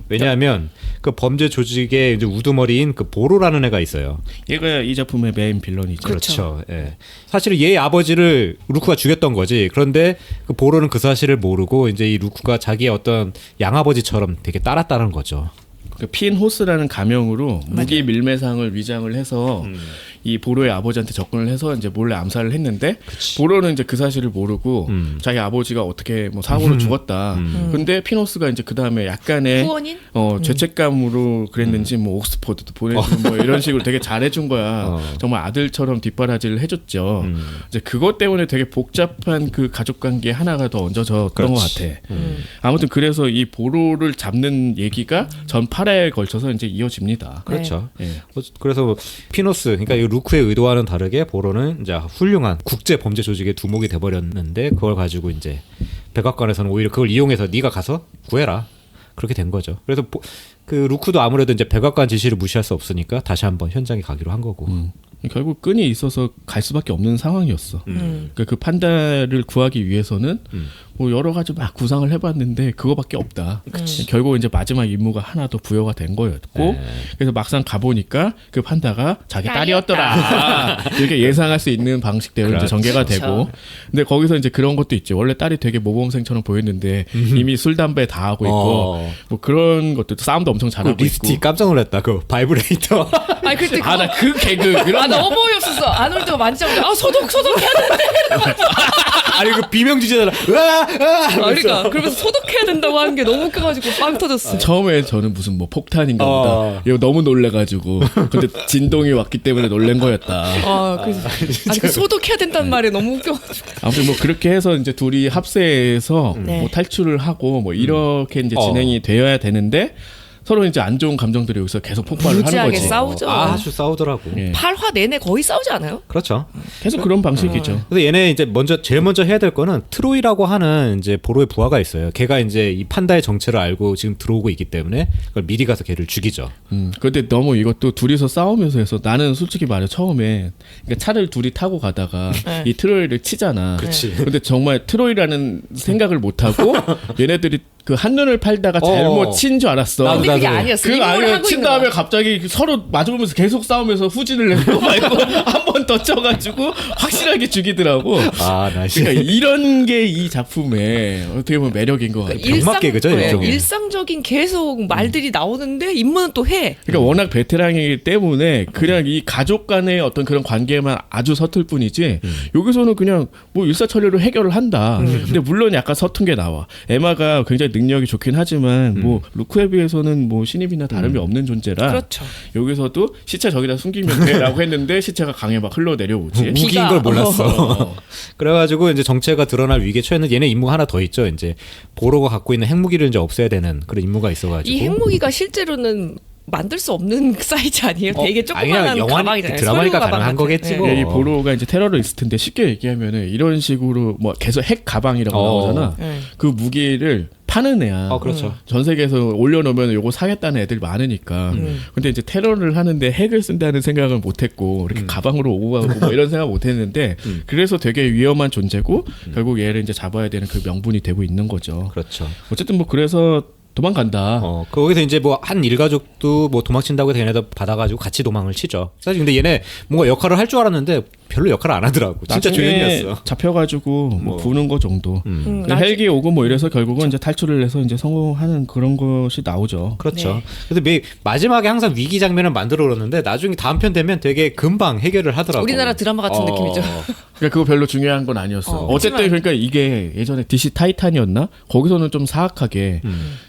왜냐하면 그 범죄 조직의 이제 우두머리인 그 보로라는 애가 있어요. 얘가 이 작품의 메인 빌런이죠. 그렇죠. 예. 사실은 얘 아버지를 루크가 죽였던 거지. 그런데 그 보로는 그 사실을 모르고 이제 이 루크가 자기의 어떤 양아버지처럼 되게 따랐다는 거죠. 그 핀 호스라는 가명으로 무기 밀매상을 위장을 해서 이 보로의 아버지한테 접근을 해서 이제 몰래 암살을 했는데 보로는 이제 그 사실을 모르고 자기 아버지가 어떻게 뭐 사고로 죽었다. 근데 피노스가 이제 그 다음에 약간의 후원인? 죄책감으로 그랬는지 뭐 옥스퍼드도 보내주고 뭐 이런 식으로 되게 잘해준 거야. 정말 아들처럼 뒷바라지를 해줬죠. 이제 그것 때문에 되게 복잡한 그 가족 관계 하나가 더 얹어졌던 것 같아. 아무튼 그래서 이 보로를 잡는 얘기가 전 8회에 걸쳐서 이제 이어집니다. 그렇죠. 예. 그래서 피노스, 그러니까 이 루크의 의도와는 다르게 보로는 이제 훌륭한 국제 범죄 조직의 두목이 돼버렸는데 그걸 가지고 이제 백악관에서는 오히려 그걸 이용해서 네가 가서 구해라 그렇게 된 거죠. 그래서 그 루크도 아무래도 이제 백악관 지시를 무시할 수 없으니까 다시 한번 현장에 가기로 한 거고. 결국 끈이 있어서 갈 수밖에 없는 상황이었어. 그러니까 그 판다를 구하기 위해서는 뭐 여러 가지 막 구상을 해봤는데 그거밖에 없다. 결국 이제 마지막 임무가 하나 더 부여가 된 거였고, 그래서 막상 가보니까 그 판다가 자기 딸이었더라. 이렇게 예상할 수 있는 방식대로 이제 전개가 되고, 근데 거기서 이제 그런 것도 있지. 원래 딸이 되게 모범생처럼 보였는데 이미 술 담배 다 하고 있고, 뭐 그런 것도 싸움도 엄청 잘하고 그 리스티 있고. 깜짝 놀랐다. 그 바이브레이터. 아니 그때 아 나 그 개그 아 너무 어이없었어. 아놀드가 만지자마자 소독 해야 된대. 아니 그 비명 주제잖아. 그러니까 그러면서 소독해야 된다고 하는 게 너무 웃겨가지고 빵 터졌어. 처음에 저는 무슨 뭐 폭탄인가 보다. 이거 너무 놀래가지고. 근데 진동이 왔기 때문에 놀란 거였다. 그래서 그 소독해야 된다는 말에 너무 웃겨가지고. 아무튼 뭐 그렇게 해서 이제 둘이 합세해서 네. 뭐 탈출을 하고 뭐 이렇게 이제 진행이 되어야 되는데 서로 이제 안 좋은 감정들이 여기서 계속 폭발을 하는 무지하게 거지. 싸우죠. 아주 싸우더라고. 예. 8화 내내 거의 싸우지 않아요? 그렇죠. 계속 그런 방식이죠. 그래서 얘네 이제 제일 먼저 해야 될 거는 트로이라고 하는 이제 보로의 부하가 있어요. 걔가 이제 이 판다의 정체를 알고 지금 들어오고 있기 때문에 그걸 미리 가서 걔를 죽이죠. 근데 너무 이것도 둘이서 싸우면서 해서 나는 솔직히 말해 처음에 그러니까 차를 둘이 타고 가다가 이 트로이를 치잖아. 그치. 근데 정말 트로이라는 생각을 못 하고 얘네들이 그 한눈을 팔다가 잘못 친 줄 알았어. 근데 그게 나도. 아니었어. 그거 일부러 아니야. 하고 친 있는 다음에 거야. 갑자기 서로 마주보면서 계속 싸우면서 후진을 내고 말고 한 번 더 쳐가지고 확실하게 죽이더라고. 아, 나 그러니까 이런 게 이 작품의 어떻게 보면 매력인 것 같아요. 병맛 개그죠, 네, 일종의. 일상적인 계속 말들이 나오는데 임무는 또 해. 그러니까 워낙 베테랑이기 때문에 그냥 이 가족 간의 어떤 그런 관계만 아주 서툴 뿐이지 여기서는 그냥 뭐 일사천리로 해결을 한다. 근데 물론 약간 서툰 게 나와. 에마가 굉장히 능력이 좋긴 하지만 뭐 루크에 비해서는 뭐 신입이나 다름이 없는 존재라 그렇죠. 여기서도 시체 저기다 숨기면 돼라고 했는데 시체가 강에 막 흘러내려오지. 무기인 걸 몰랐어. 어. 그래가지고 이제 정체가 드러날 위기에 처했는 얘네 임무가 하나 더 있죠. 이제 보로가 갖고 있는 핵무기를 이제 없애야 되는 그런 임무가 있어가지고. 이 핵무기가 실제로는 만들 수 없는 사이즈 아니에요? 되게 조그만한 아니야, 영화 가방이잖아요. 드라마니까 소형 가방 가능한 같은. 거겠지 네. 뭐. 이 보로가 이제 테러리스트인데 쉽게 얘기하면은 이런 식으로 뭐 계속 핵 가방이라고 나오잖아. 네. 그 무기를 파는 애야. 그렇죠. 전 세계에서 올려놓으면 요거 사겠다는 애들 많으니까. 근데 이제 테러를 하는데 핵을 쓴다는 생각은 못했고 이렇게 가방으로 오고 가고 뭐 이런 생각 못했는데 그래서 되게 위험한 존재고 결국 얘를 이제 잡아야 되는 그 명분이 되고 있는 거죠. 그렇죠. 어쨌든 뭐 그래서 도망간다. 거기서 이제 뭐 한 일가족도 뭐 도망친다고 해서 얘네도 받아가지고 같이 도망을 치죠. 사실 근데 얘네 뭔가 역할을 할 줄 알았는데 별로 역할을 안 하더라고. 진짜 나중에 조연이었어. 잡혀가지고 뭐 부는 거 정도. 근데 헬기 오고 뭐 이래서 결국은 이제 탈출을 해서 이제 성공하는 그런 것이 나오죠. 그렇죠. 네. 그래서 마지막에 항상 위기 장면을 만들어 놓는데 나중에 다음 편 되면 되게 금방 해결을 하더라고. 우리나라 드라마 같은 느낌이죠. 그러니까 그거 별로 중요한 건 아니었어. 어쨌든 하지만- 그러니까 이게 예전에 DC 타이탄이었나? 거기서는 좀 사악하게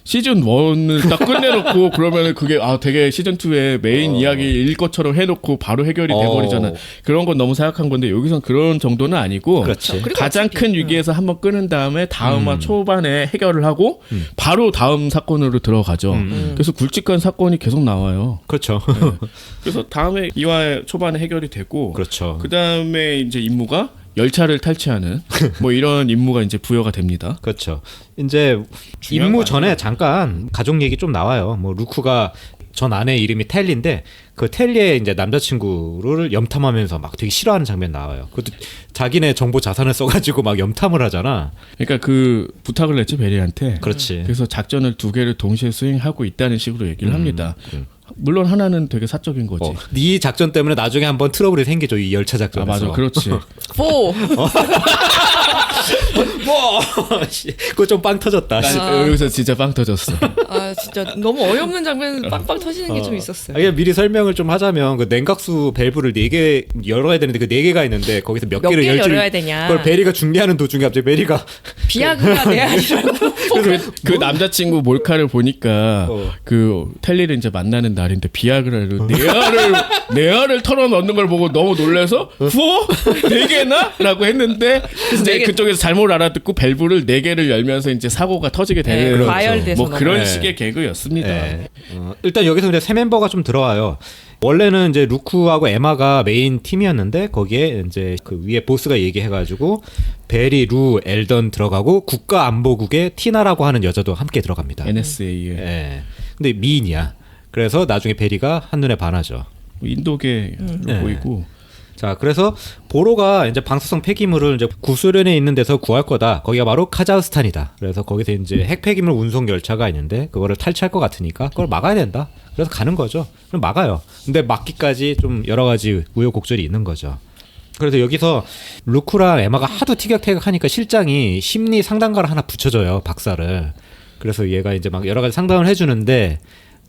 시즌 1을 딱 끝내놓고 그러면은 그게 되게 시즌 2의 메인 이야기일 것처럼 해놓고 바로 해결이 돼버리잖아. 그런 건 너무 사악한 건데 여기선 그런 정도는 아니고 그렇지. 그리고 가장 어차피- 큰 위기에서 한번 끄는 다음에 다음화 초반에 해결을 하고 바로 다음 사건으로 들어가죠. 그래서 굵직한 사건이 계속 나와요. 그렇죠. 그래서 다음에 2화 초반에 해결이 되고 그렇죠. 그 다음에 이제 임무가 열차를 탈취하는 뭐 이런 임무가 이제 부여가 됩니다. 그렇죠. 이제 중요한 임무 거 전에 잠깐 가족 얘기 좀 나와요. 뭐 루크가 전 아내 이름이 텔리인데 그 텔리의 이제 남자친구를 염탐하면서 막 되게 싫어하는 장면 나와요. 그것도 자기네 정보 자산을 써가지고 막 염탐을 하잖아. 그러니까 그 부탁을 했지 베리한테. 그렇지. 그래서 작전을 2개를 동시에 수행하고 있다는 식으로 얘기를 합니다. 물론 하나는 되게 사적인 거지. 네 작전 때문에 나중에 한번 트러블이 생기죠. 이 열차 작전에서. 맞아, 그렇지. 보. 뭐 그거 좀 빵 터졌다. 난 여기서 진짜 빵 터졌어. 아 진짜 너무 어이없는 장면 빵빵 터지는 게 좀 있었어요. 그냥 미리 설명을 좀 하자면 그 냉각수 밸브를 4개 열어야 되는데 그 4개가 있는데 거기서 몇 몇 개를 개를 열지 열어야 되냐. 그걸 베리가 준비하는 도중에 갑자기 베리가 비아그가 내 아니라고. 그 남자친구 몰카를 보니까 그 텔리를 이제 만나는 날인데 비아그라를 내 알을 털어 넣는 걸 보고 너무 놀라서 후어 4개나? 라고 했는데 이제 네 개. 그쪽에서 잘못 알아듣고 밸브를 4개를 열면서 이제 사고가 터지게 되는 그렇죠. 과열돼서 뭐 그런 네. 식의 개그였습니다. 네. 일단 여기서 이제 새 멤버가 좀 들어와요. 원래는 이제 루크하고 에마가 메인 팀이었는데 거기에 이제 그 위에 보스가 얘기해가지고 베리, 루, 엘던 들어가고 국가안보국의 티나라고 하는 여자도 함께 들어갑니다. NSA에 예. 근데 미인이야. 그래서 나중에 베리가 한눈에 반하죠. 인도계 네. 보이고 자, 그래서 보로가 이제 방사성 폐기물을 이제 구소련에 있는 데서 구할 거다. 거기가 바로 카자흐스탄이다. 그래서 거기서 이제 핵 폐기물 운송 열차가 있는데 그거를 탈취할 것 같으니까 그걸 막아야 된다. 그래서 가는 거죠. 그럼 막아요. 근데 막기까지 좀 여러 가지 우여곡절이 있는 거죠. 그래서 여기서 루크랑 에마가 하도 티격태격하니까 실장이 심리 상담가를 하나 붙여줘요. 박사를. 그래서 얘가 이제 막 여러 가지 상담을 해주는데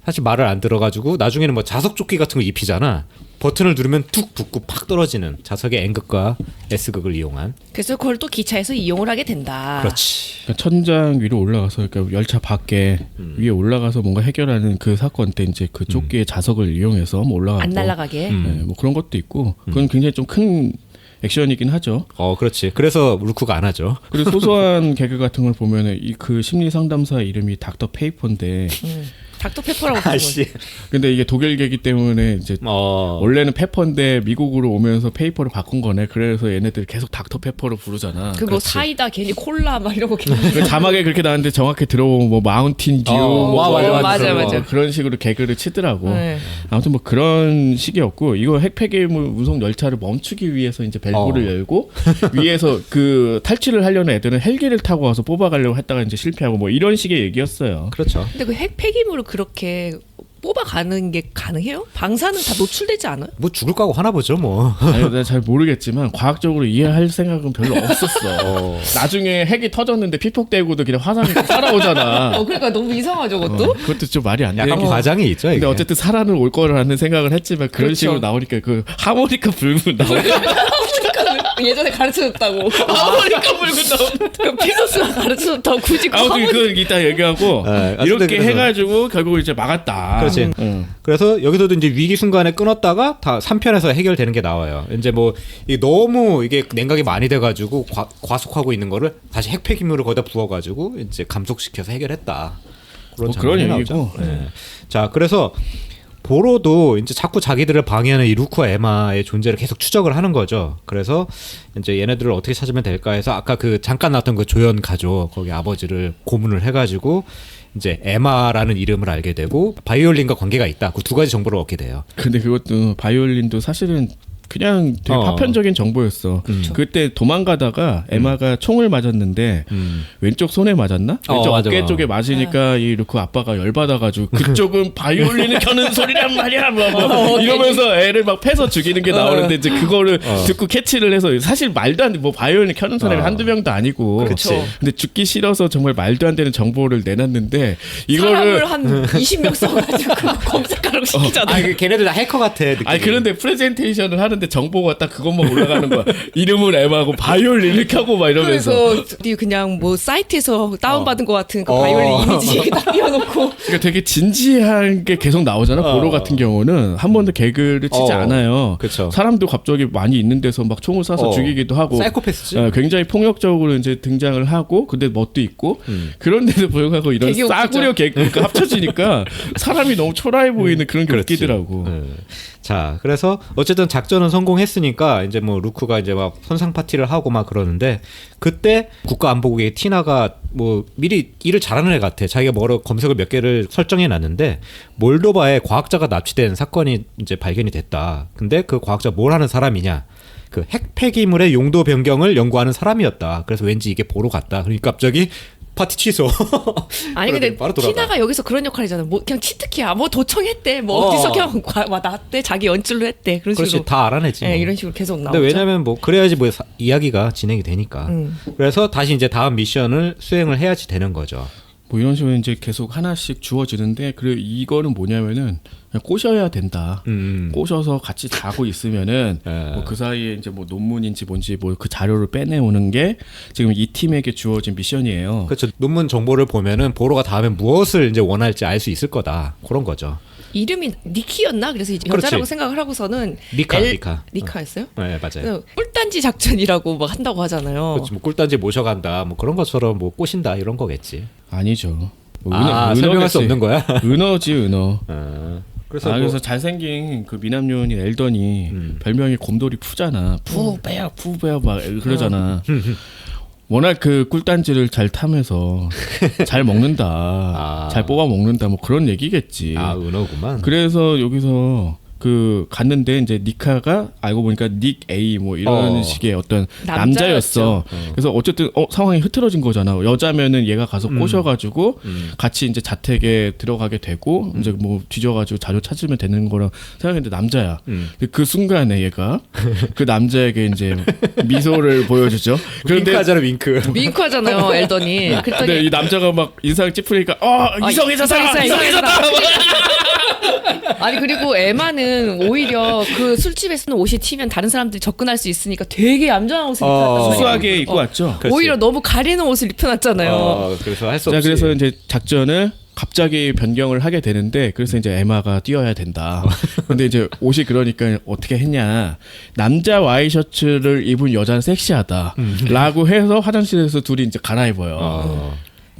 사실 말을 안 들어가지고 나중에는 뭐 자석조끼 같은 거 입히잖아. 버튼을 누르면 툭 붙고 팍 떨어지는 자석의 N극과 S극을 이용한. 그래서 그걸 또 기차에서 이용을 하게 된다. 그렇지. 그러니까 천장 위로 올라가서 그러니까 열차 밖에 위에 올라가서 뭔가 해결하는 그 사건 때 이제 그 조끼의 자석을 이용해서 뭐 올라가고 안 날아가게. 네, 뭐 그런 것도 있고 그건 굉장히 좀 큰 액션이긴 하죠. 그렇지. 그래서 루크가 안 하죠. 그리고 소소한 개그 같은 걸 보면은 이 그 심리 상담사 이름이 닥터 페이퍼인데 닥터 페퍼라고 부르는 거지. 아씨. 근데 이게 독일계기 때문에 이제 원래는 페퍼인데 미국으로 오면서 페이퍼를 바꾼 거네. 그래서 얘네들 계속 닥터 페퍼로 부르잖아. 그 뭐 사이다 괜히 콜라 막 이런 거 괜히. 그 자막에 그렇게 나왔는데 정확히 들어보면 뭐 마운틴 듀 뭐 맞아. 그런 식으로 개그를 치더라고. 네. 아무튼 뭐 그런 식이었고 이거 핵폐기물 운송 열차를 멈추기 위해서 이제 밸브를 열고 위에서 그 탈취를 하려는 애들은 헬기를 타고 와서 뽑아가려고 했다가 이제 실패하고 뭐 이런 식의 얘기였어요. 그렇죠. 근데 그 핵 폐기물을 그렇게 뽑아가는 게 가능해요? 방사는 다 노출되지 않아요? 뭐 죽을 거하고 하나 보죠 뭐. 아니, 내가 잘 모르겠지만 과학적으로 이해할 생각은 별로 없었어. 나중에 핵이 터졌는데 피폭되고도 그냥 화산이 살아오잖아. 그러니까 너무 이상하죠, 그것도? 그것도 좀 말이 안 돼. 약간 과장이 있죠. 이게. 근데 어쨌든 살아는 올 거라는 생각을 했지만 그런 그렇죠. 식으로 나오니까 그 하모니카 불고 나오니까 예전에 가르쳐줬다고. 하모니카 불고 나오니까 피너스가 가르쳐줬다고 굳이 아무튼 그 이따 얘기하고 네, 이렇게 그래서. 해가지고 결국 이제 막았다. 그렇지. 그래서 여기서도 이제 위기 순간에 끊었다가 다 3편에서 해결되는 게 나와요. 이제 뭐 이게 너무 이게 냉각이 많이 돼가지고 과속하고 있는 거를 다시 핵폐기물을 거기다 부어가지고 이제 감속시켜서 해결했다. 그런 장면이 얘기고. 나오죠. 네. 자, 그래서 보로도 이제 자꾸 자기들을 방해하는 이 루크와 에마의 존재를 계속 추적을 하는 거죠. 그래서 이제 얘네들을 어떻게 찾으면 될까 해서 아까 그 잠깐 나왔던 그 조연 가족 거기 아버지를 고문을 해가지고 이제 에마라는 이름을 알게 되고 바이올린과 관계가 있다. 그 두 가지 정보를 얻게 돼요. 근데 그것도 바이올린도 사실은 그냥 되게 파편적인 정보였어. 그때 도망가다가 에마가 총을 맞았는데 왼쪽 손에 맞았나? 왼쪽 맞아. 어깨 쪽에 맞으니까 이 루크 아빠가 열받아가지고 그쪽은 바이올린을 켜는 소리란 말이야 뭐 이러면서 애를 막 패서 죽이는 게 나오는데 이제 그거를 듣고 캐치를 해서 사실 말도 안 돼. 뭐 바이올린 켜는 사람이 한두 명도 아니고. 그렇지. 근데 죽기 싫어서 정말 말도 안 되는 정보를 내놨는데 이거를 사람을 한 20명 써가지고 검색하라고 시키잖아. 아, 걔네들 다 해커 같아. 느낌이. 아니 그런데 프레젠테이션을 하는데 정보가 딱 그것만 올라가는 거야. 이름은 에마고 바이올린을 켜고 막 이러면서. 그래서 그냥 뭐 사이트에서 다운받은 것 같은 그 바이올린 이미지 딱 띄워놓고. 그러니까 되게 진지한 게 계속 나오잖아. 보로 같은 경우는 한 번도 개그를 치지 않아요. 그쵸. 사람도 갑자기 많이 있는 데서 막 총을 쏴서 죽이기도 하고. 사이코패스지. 굉장히 폭력적으로 이제 등장을 하고, 근데 멋도 있고 그런데도 불구하고 이런 되게 싸구려 개그가 합쳐지니까 사람이 너무 초라해 보이는 그런 게 그렇지. 웃기더라고. 네. 자, 그래서 어쨌든 작전은 성공했으니까 이제 뭐 루크가 이제 막 선상 파티를 하고 막 그러는데 그때 국가안보국의 티나가 뭐 미리 일을 잘하는 애 같아. 자기가 뭐로 검색을 몇 개를 설정해 놨는데 몰도바에 과학자가 납치된 사건이 이제 발견이 됐다. 근데 그 과학자 뭘 하는 사람이냐? 그 핵폐기물의 용도 변경을 연구하는 사람이었다. 그래서 왠지 이게 보러 갔다. 그러니까 갑자기 파티 취소. 아니 근데 바로 돌아가. 티나가 여기서 그런 역할이잖아. 뭐 그냥 치트키야. 뭐 도청했대. 뭐 어디서 그냥 나왔대. 자기 연출로 했대. 그런 그렇지, 식으로. 다 알아내지. 네, 뭐. 이런 식으로 계속 나오죠. 근데 왜냐면 뭐 그래야지 뭐 이야기가 진행이 되니까. 그래서 다시 이제 다음 미션을 수행을 해야지 되는 거죠. 뭐 이런 식으로 이제 계속 하나씩 주어지는데 그리고 이거는 뭐냐면은 그냥 꼬셔야 된다. 꼬셔서 같이 자고 있으면은 뭐 그 사이에 이제 뭐 논문인지 뭔지 뭐 그 자료를 빼내오는 게 지금 이 팀에게 주어진 미션이에요. 그렇죠. 논문 정보를 보면은 보로가 다음에 무엇을 이제 원할지 알 수 있을 거다. 그런 거죠. 이름이 니키였나? 그래서 이제 그렇지. 여자라고 생각을 하고서는 니카였어요? 네, 맞아요. 그래서 꿀단지 작전이라고 막 한다고 하잖아요. 그렇지. 뭐 꿀단지 모셔간다. 뭐 그런 것처럼 뭐 꼬신다 이런 거겠지. 아니죠. 뭐 설명할 수 없는 거야? 은어지 은어. 그래서 그래서 잘생긴 그 미남요원인 엘던이 별명이 곰돌이 푸잖아. 푸배야 막 그러잖아. 워낙 그 꿀단지를 잘 타면서 잘 먹는다, 잘 뽑아 먹는다, 뭐 그런 얘기겠지. 은어구만. 그래서 여기서 그 갔는데 이제 니카가 알고 보니까 닉 A 뭐 이런 식의 어떤 남자였어. 그래서 어쨌든 상황이 흐트러진 거잖아. 여자면은 얘가 가서 꼬셔가지고 같이 이제 자택에 들어가게 되고 이제 뭐 뒤져가지고 자료 찾으면 되는 거랑 생각했는데 남자야. 그 순간에 얘가 그 남자에게 이제 미소를 보여주죠. 그런데 윙크하잖아 윙크. 윙크하잖아요, 엘던이. 근데 이 남자가 막 인상을 찌푸리니까 이성해졌다. 아니 그리고 에마는 오히려 그 술집에서는 옷이 튀면 다른 사람들이 접근할 수 있으니까 되게 얌전한 옷을 입혀놨단 수수하게 입고 왔죠. 그렇지. 오히려 너무 가리는 옷을 입혀놨잖아요. 그래서 할 수 자, 없이. 그래서 이제 작전을 갑자기 변경을 하게 되는데 그래서 이제 에마가 뛰어야 된다. 근데 이제 옷이 그러니까 어떻게 했냐. 남자 와이셔츠를 입은 여자는 섹시하다. 라고 해서 화장실에서 둘이 이제 갈아입어요.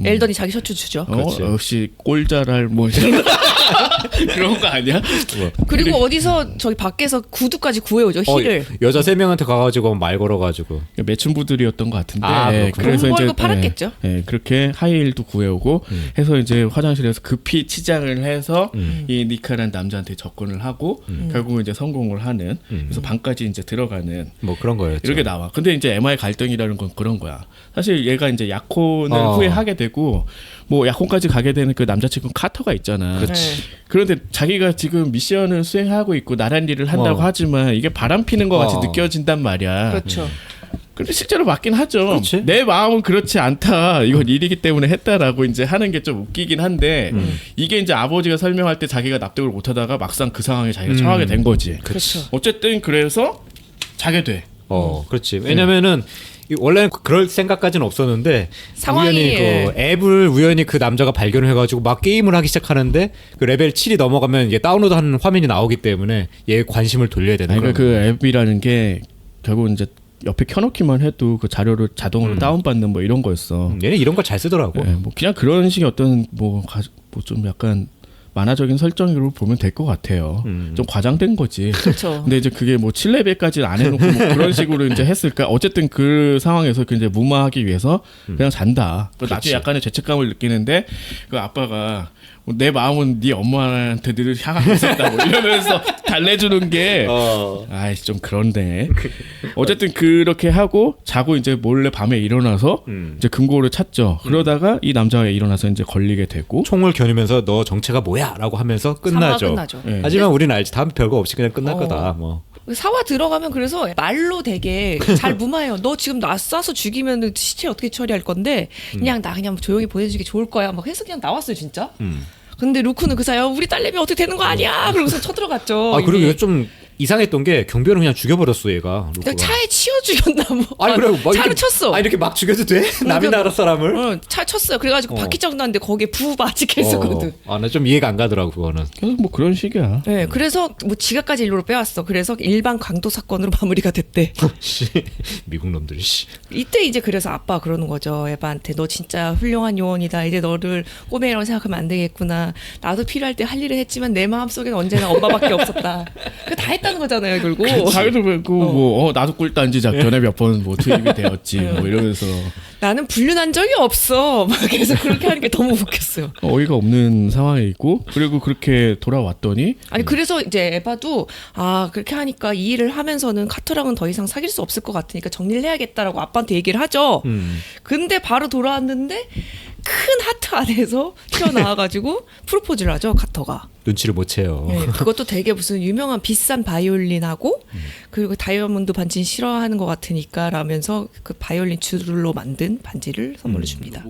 엘던이 자기 셔츠 주죠. 그렇지. 역시 꼴자랄 뭐 그런 거 아니야? 뭐. 그리고 어디서 저기 밖에서 구두까지 구해오죠. 힐을. 여자 3명한테 가가지고 말 걸어가지고. 매춘부들이었던 것 같은데. 아, 그래서 돈 벌고 팔았겠죠. 그렇게 하이힐도 구해오고 해서 이제 화장실에서 급히 치장을 해서 이 니카라는 남자한테 접근을 하고 결국은 이제 성공을 하는. 그래서 방까지 이제 들어가는. 뭐 그런 거였죠. 이렇게 나와. 근데 이제 에마의 갈등이라는 건 그런 거야. 사실 얘가 이제 약혼을 후에 하게 되고 뭐 약혼까지 가게 되는 그 남자친구 카터가 있잖아. 그렇지. 그런데 자기가 지금 미션을 수행하고 있고 나란 일을 한다고 하지만 이게 바람 피는 것 같이 느껴진단 말이야. 그렇죠. 근데 실제로 맞긴 하죠. 그렇지. 내 마음은 그렇지 않다. 이건 일이기 때문에 했다라고 이제 하는 게 좀 웃기긴 한데 이게 이제 아버지가 설명할 때 자기가 납득을 못하다가 막상 그 상황에 자기가 처하게 된 거지. 그렇죠. 어쨌든 그래서 자게 돼. 그렇지. 왜냐면은 원래는 그럴 생각까지는 없었는데 상황이, 우연히 예. 그 앱을 우연히 그 남자가 발견을 해가지고 막 게임을 하기 시작하는데 그 레벨 7이 넘어가면 이게 다운로드하는 화면이 나오기 때문에 얘 관심을 돌려야 되는 거야. 그러니까 그 앱이라는 게 결국 이제 옆에 켜놓기만 해도 그 자료를 자동으로 다운받는 뭐 이런 거였어. 얘는 이런 걸 잘 쓰더라고. 예, 뭐 그냥 그런 식의 어떤 뭐 좀 약간 만화적인 설정으로 보면 될 것 같아요. 좀 과장된 거지. 그렇죠. 근데 이제 그게 뭐 7레벨까지 안 해놓고 뭐 그런 식으로 이제 했을까? 어쨌든 그 상황에서 그 이제 무마하기 위해서 그냥 잔다. 나중에 약간의 죄책감을 느끼는데 그 아빠가 내 마음은 네 엄마한테 늘 향하고 있었다 뭐 이러면서 달래주는 게 아이 좀 그런데 어쨌든 그렇게 하고 자고 이제 몰래 밤에 일어나서 이제 금고를 찾죠. 그러다가 이 남자가 일어나서 이제 걸리게 되고 총을 겨누면서 너 정체가 뭐야?라고 하면서 끝나죠. 끝나죠. 예. 하지만 우리는 알지. 다음 별거 없이 그냥 끝날 거다. 뭐. 사화 들어가면 그래서 말로 되게 잘 무마해요. 너 지금 나 쏴서 죽이면 시체 어떻게 처리할 건데 그냥 나 그냥 조용히 보내주는 게 좋을 거야. 막 해서 그냥 나왔어요 진짜. 근데 루크는 그 사이에 우리 딸내미 어떻게 되는 거 아니야? 그러고서 쳐들어갔죠. 아 그리고 이미. 이게 좀 이상했던 게 경비원을 그냥 죽여버렸어 얘가. 루크가. 차에 치여 죽였나 뭐. 아니 그래 막 차를 이렇게, 쳤어. 아 이렇게 막 죽여도 돼? 남이 나라 사람을? 차 쳤어요. 그래가지고 바퀴 짝 났는데 거기에 부부 아직 했었거든. 아나 좀 이해가 안 가더라고 그거는. 계속 뭐 그런 식이야. 네, 그래서 뭐 지갑까지 일부러 빼왔어. 그래서 일반 강도 사건으로 마무리가 됐대. 씨 미국 놈들이 씨. 이때 이제 그래서 아빠가 그러는 거죠. 에바한테 너 진짜 훌륭한 요원이다. 이제 너를 꼬맹이라고 생각하면 안 되겠구나. 나도 필요할 때 할 일을 했지만 내 마음속에는 언제나 엄마밖에 없었다. 그거 다 했다는 거잖아요, 결국. 자기도 뭐 나도 꿀단지 작전에 몇 번 뭐 투입이 되었지 뭐 이러면서 나는 불륜한 적이 없어. 막 계속 그렇게 하는 게 너무 웃겼어요. 어이가 없는 상황에 있고 그리고 그렇게 돌아왔더니 아니 그래서 이제 에바도 그렇게 하니까 이 일을 하면서는 카터랑은 더 이상 사귈 수 없을 것 같으니까 정리를 해야겠다라고 아빠한테 얘기를 하죠. 근데 바로 돌아왔는데 큰 하트 안에서 튀어나와가지고 프로포즈를 하죠 카터가. 눈치를 못 채요. 네, 그것도 되게 무슨 유명한 비싼 바이올린하고 그리고 다이아몬드 반지는 싫어하는 것 같으니까 라면서 그 바이올린 줄로 만든 반지를 선물로 줍니다.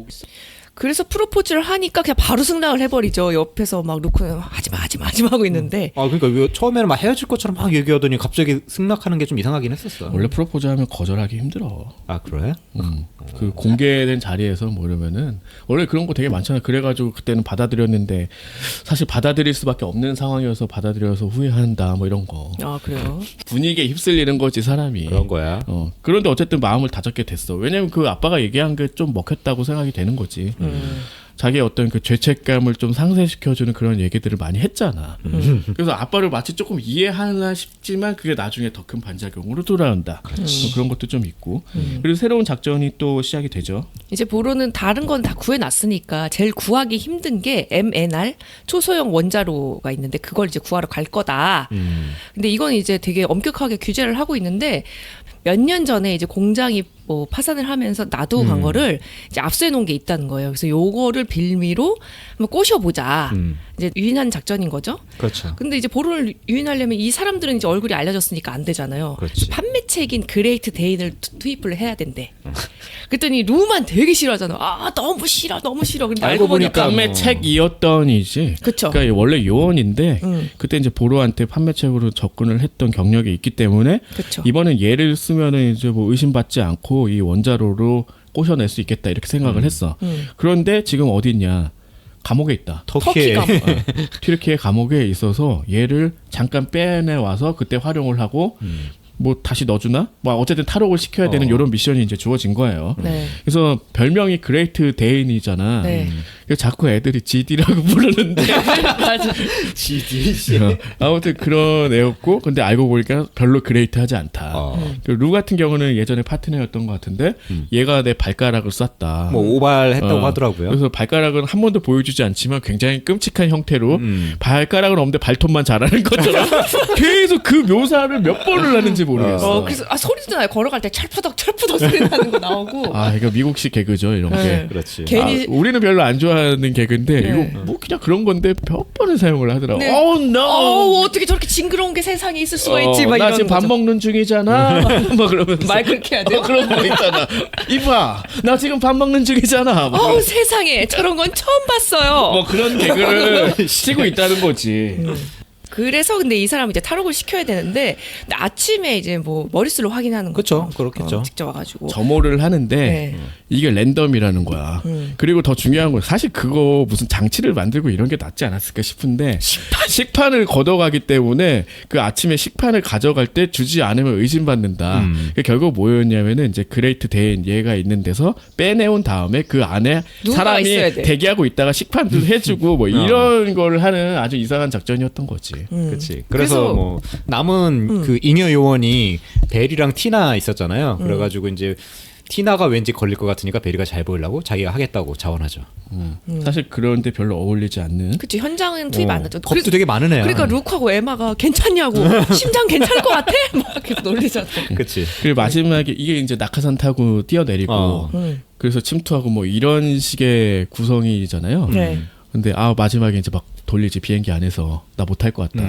그래서 프로포즈를 하니까 그냥 바로 승낙을 해버리죠. 옆에서 막 루크는 하지마 하고 있는데. 아 그러니까 왜 처음에는 막 헤어질 것처럼 막 얘기하더니 갑자기 승낙하는 게 좀 이상하긴 했었어. 원래 프로포즈하면 거절하기 힘들어. 아 그래? 그 공개된 자리에서 뭐 이러면은 원래 그런 거 되게 많잖아. 그래가지고 그때는 받아들였는데 사실 받아들일 수밖에 없는 상황이어서 받아들여서 후회한다 뭐 이런 거. 아 그래요? 분위기에 휩쓸리는 거지 사람이. 그런 거야. 그런데 어쨌든 마음을 다잡게 됐어. 왜냐면 그 아빠가 얘기한 게 좀 먹혔다고 생각이 되는 거지. 자기의 어떤 그 죄책감을 좀 상쇄시켜주는 그런 얘기들을 많이 했잖아. 그래서 아빠를 마치 조금 이해하나 싶지만 그게 나중에 더 큰 반작용으로 돌아온다. 뭐 그런 것도 좀 있고. 그리고 새로운 작전이 또 시작이 되죠. 이제 보로는 다른 건 다 구해놨으니까 제일 구하기 힘든 게 MNR 초소형 원자로가 있는데 그걸 이제 구하러 갈 거다. 근데 이건 이제 되게 엄격하게 규제를 하고 있는데 몇 년 전에 이제 공장이 뭐 파산을 하면서 놔두고 거를 이제 압수해 놓은 게 있다는 거예요. 그래서 요거를 빌미로 한번 꼬셔보자. 이제 유인한 작전인 거죠. 그렇죠. 근데 이제 보로를 유인하려면 이 사람들은 이제 얼굴이 알려졌으니까 안 되잖아요. 그렇지. 판매책인 그레이트 데인을 투입을 해야 된대. 그랬더니 루만 되게 싫어하잖아. 너무 싫어. 근데 알고 보니까 판매 책이었던이지. 그쵸. 그러니까 원래 요원인데 그때 이제 보로한테 판매책으로 접근을 했던 경력이 있기 때문에 그쵸. 이번엔 얘를 쓰면은 이제 뭐 의심받지 않고 이 원자로로 꼬셔낼 수 있겠다 이렇게 생각을 했어. 그런데 지금 어디 있냐? 감옥에 있다. 터키에 튀르키예 감옥에 있어서 얘를 잠깐 빼내 와서 그때 활용을 하고 뭐 다시 넣어주나? 뭐 어쨌든 탈옥을 시켜야 되는 이런 미션이 이제 주어진 거예요. 네. 그래서 별명이 그레이트 데인이잖아. 네. 그래서 자꾸 애들이 GD라고 부르는데 맞아. GD. 아무튼 그런 애였고 근데 알고 보니까 별로 그레이트하지 않다. 그리고 루 같은 경우는 예전에 파트너였던 것 같은데 얘가 내 발가락을 쐈다. 뭐 오발했다고 하더라고요. 그래서 발가락은 한 번도 보여주지 않지만 굉장히 끔찍한 형태로 발가락은 없는데 발톱만 자라는 것처럼 계속 그 묘사를 몇 번을 하는지 모르겠어. 그래서 소리도 나요. 걸어갈 때 철푸덕 소리 나는 거 나오고. 이거 미국식 개그죠 이런 게. 네. 그렇지. 괜히 우리는 별로 안 좋아하는 개그인데 네. 이거 뭐 그냥 그런 건데 몇 번을 사용을 하더라고. 네. Oh no. 어떻게 저렇게 징그러운 게 세상에 있을 수가 있지? 막 나 이런 지금 밥 거죠. 먹는 중이잖아. 막 그러면서 말 그렇게 해야 돼요? 그런 거 있잖아. 이봐, 나 지금 밥 먹는 중이잖아. 뭐, 세상에 저런 건 처음 봤어요. 뭐 그런 개그를 치고 있다는 거지. 그래서 근데 이 사람 이제 탈옥을 시켜야 되는데 아침에 이제 뭐 머릿수를 확인하는 거죠. 그쵸, 그렇겠죠. 직접 와가지고. 점호를 하는데 네. 이게 랜덤이라는 거야. 그리고 더 중요한 건 사실 그거 무슨 장치를 만들고 이런 게 낫지 않았을까 싶은데 식판을 걷어가기 때문에 그 아침에 식판을 가져갈 때 주지 않으면 의심받는다. 그게 결국 뭐였냐면은 이제 그레이트 데인 얘가 있는 데서 빼내온 다음에 그 안에 누군가가 있어야 사람이 돼. 대기하고 있다가 식판도 해주고 뭐 이런 걸 하는 아주 이상한 작전이었던 거지. 그렇지. 그래서 뭐 남은 그 잉여 요원이 벨이랑 티나 있었잖아요. 그래가지고 이제 티나가 왠지 걸릴 것 같으니까 벨이가 잘 보이려고 자기가 하겠다고 자원하죠. 사실 그런데 별로 어울리지 않는. 그치 현장은 투입 안 하죠. 겁도 되게 많은 애야. 그러니까 루크하고 에마가 괜찮냐고 심장 괜찮을 것 같아? 막 계속 놀리잖아. 그치. 그리고 마지막에 이게 이제 낙하산 타고 뛰어내리고 그래서 침투하고 뭐 이런 식의 구성이잖아요. 네. 근데 마지막에 이제 막 돌리지 비행기 안에서 나 못할 것 같다.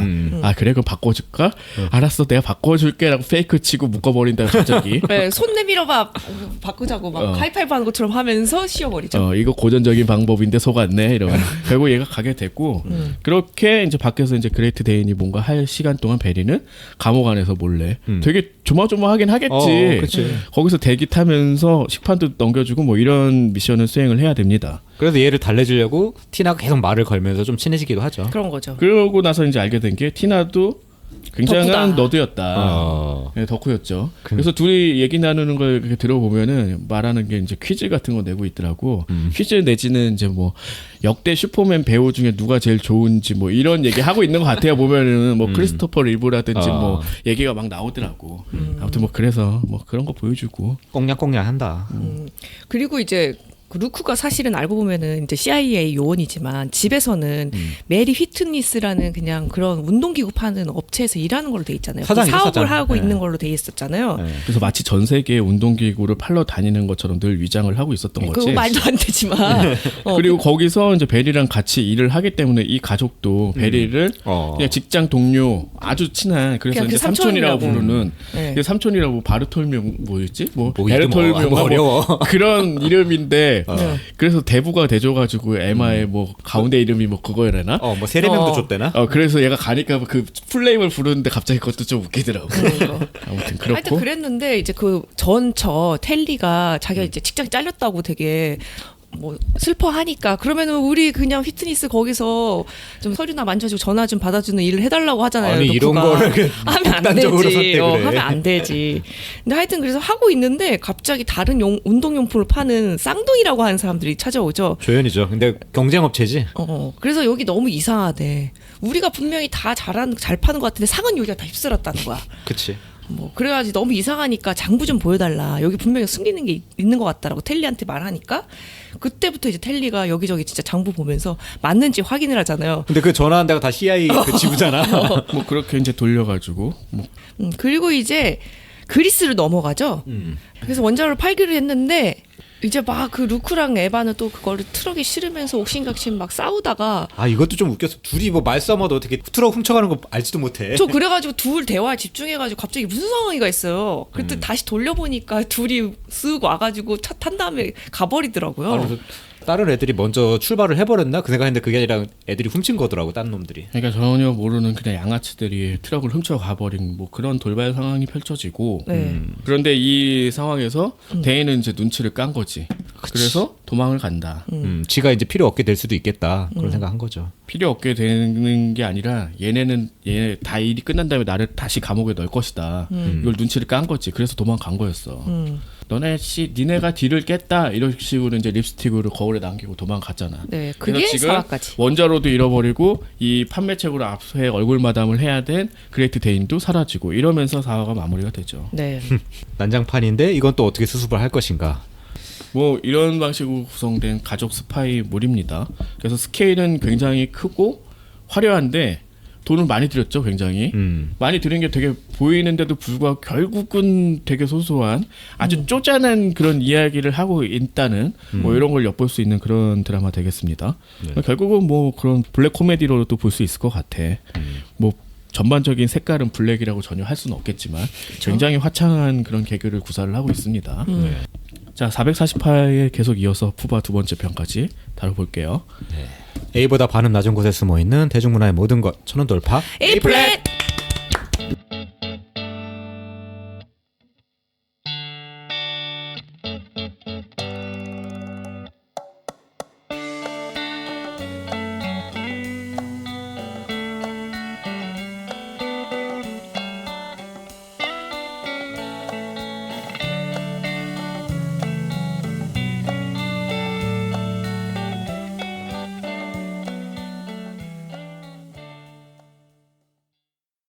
그래 그럼 바꿔줄까? 알았어 내가 바꿔줄게라고 페이크 치고 묶어버린다고 갑자기. 네, 손 내밀어봐 바꾸자고 막 하이파이브 하는 것처럼 하면서 씌워버리죠. 이거 고전적인 방법인데 속았네 이러면 결국 얘가 가게 됐고 그렇게 이제 밖에서 이제 그레이트 데인이 뭔가 할 시간 동안 베리는 감옥 안에서 몰래 되게 조마조마하긴 하겠지. 그치. 거기서 대기 타면서 식판도 넘겨주고 뭐 이런 미션을 수행을 해야 됩니다. 그래서 얘를 달래주려고 티나가 계속 말을 걸면서 좀 친해지기도 하죠. 그런 거죠. 그러고 나서 이제 알게 된 게 티나도 굉장한 덕후다. 너드였다. 네, 덕후였죠. 그래서 둘이 얘기 나누는 걸 이렇게 들어보면은 말하는 게 이제 퀴즈 같은 거 내고 있더라고. 퀴즈 내지는 이제 뭐 역대 슈퍼맨 배우 중에 누가 제일 좋은지 뭐 이런 얘기 하고 있는 것 같아요. 보면은 뭐 크리스토퍼 리브라든지 뭐 얘기가 막 나오더라고. 아무튼 뭐 그래서 뭐 그런 거 보여주고. 꽁냥꽁냥 한다. 그리고 이제 그 루크가 사실은 알고 보면은 이제 CIA 요원이지만 집에서는 메리 휘트니스라는 그냥 그런 운동기구 파는 업체에서 일하는 걸로 돼 있잖아요. 사장이죠, 사업을 사장. 하고 네. 있는 걸로 돼 있었잖아요. 네. 그래서 마치 전 세계의 운동기구를 팔러 다니는 것처럼 늘 위장을 하고 있었던 거지. 그거 말도 안 되지만. 그리고 거기서 이제 베리랑 같이 일을 하기 때문에 이 가족도 베리를 그냥 직장 동료 아주 친한 그래서 그냥 이제 그 삼촌이라고 삼촌이라고. 부르는 네. 그 삼촌이라고 바르톨명 뭐였지? 뭐 뭐 이름 베르톨명 뭐 어려워. 그런 이름인데 그래서 대부가 돼줘가지고 에마의 뭐 가운데 이름이 뭐 그거래나? 뭐 세례명도 줬대나? 그래서 얘가 가니까 그 풀네임을 부르는데 갑자기 그것도 좀 웃기더라고. 아무튼 그렇고. 하여튼 그랬는데 이제 그 전처 텔리가 자기가 이제 직장 잘렸다고 되게 뭐 슬퍼하니까 그러면은 우리 그냥 휘트니스 거기서 좀 서류나 만져주고 전화 좀 받아주는 일을 해달라고 하잖아요. 아니, 이런 루크가. 거를 하면 안 극단적으로 되지. 선택을 해. 하면 안 되지. 근데 하여튼 그래서 하고 있는데 갑자기 다른 운동용품을 파는 쌍둥이라고 하는 사람들이 찾아오죠. 조연이죠. 근데 경쟁업체지. 그래서 여기 너무 이상하대. 우리가 분명히 다 잘 파는 것 같은데 상은 여기가 다 휩쓸었다는 거야. 그치. 뭐 그래가지고 너무 이상하니까 장부 좀 보여달라. 여기 분명히 숨기는 게 있는 것 같다라고 텔리한테 말하니까 그때부터 이제 텔리가 여기저기 진짜 장부 보면서 맞는지 확인을 하잖아요. 근데 그 전화한 데가 다 CIA 그 지부잖아. 뭐 그렇게 이제 돌려가지고 뭐 그리고 이제 그리스를 넘어가죠. 그래서 원자로를 팔기로 했는데 이제 막 그 루크랑 에바는 또 그거를 트럭에 실으면서 옥신각신 막 싸우다가 이것도 좀 웃겼어. 둘이 뭐 말싸움하도 어떻게 트럭 훔쳐가는 거 알지도 못해. 저 그래가지고 둘 대화에 집중해가지고 갑자기 무슨 상황이가 있어요. 그때 다시 돌려보니까 둘이 쓱 와가지고 차 탄 다음에 가버리더라고요. 그래서 다른 애들이 먼저 출발을 해버렸나? 그 생각했는데 그게 아니라 애들이 훔친 거더라고. 딴 놈들이. 그러니까 전혀 모르는 그냥 양아치들이 트럭을 훔쳐가버린 뭐 그런 돌발 상황이 펼쳐지고 네. 그런데 이 상황에서 데인은 이제 눈치를 깐 거지. 그래서 도망을 간다. 지가 이제 필요 없게 될 수도 있겠다. 그런 생각한 거죠. 필요 없게 되는 게 아니라 얘네 다 일이 끝난 다음에 나를 다시 감옥에 넣을 것이다. 이걸 눈치를 깐 거지. 그래서 도망간 거였어. 니네가 딜을 깼다 이런 식으로 이제 립스틱으로 거울에 남기고 도망갔잖아. 네, 그래서 그게 지금 사과까지. 원자로도 잃어버리고 이 판매책으로 앞에 얼굴 마담을 해야 된 그레이트 데인도 사라지고 이러면서 사화가 마무리가 되죠. 네. 난장판인데 이건 또 어떻게 수습을 할 것인가. 뭐 이런 방식으로 구성된 가족 스파이물입니다. 그래서 스케일은 굉장히 크고 화려한데 돈을 많이 들였죠. 굉장히 많이 들인 게 되게 보이는데도 불구하고 결국은 되게 소소한 아주 쪼잔한 그런 이야기를 하고 있다는 뭐 이런 걸 엿볼 수 있는 그런 드라마 되겠습니다. 결국은 뭐 그런 블랙 코미디로도 볼 수 있을 것 같아. 뭐 전반적인 색깔은 블랙이라고 전혀 할 수는 없겠지만 굉장히 화창한 그런 개그를 구사를 하고 있습니다. 자, 448에 계속 이어서 푸바 두 번째 편까지 다뤄볼게요. A보다 반은 낮은 곳에 숨어있는 대중문화의 모든 것 천원 돌파 A 플랫.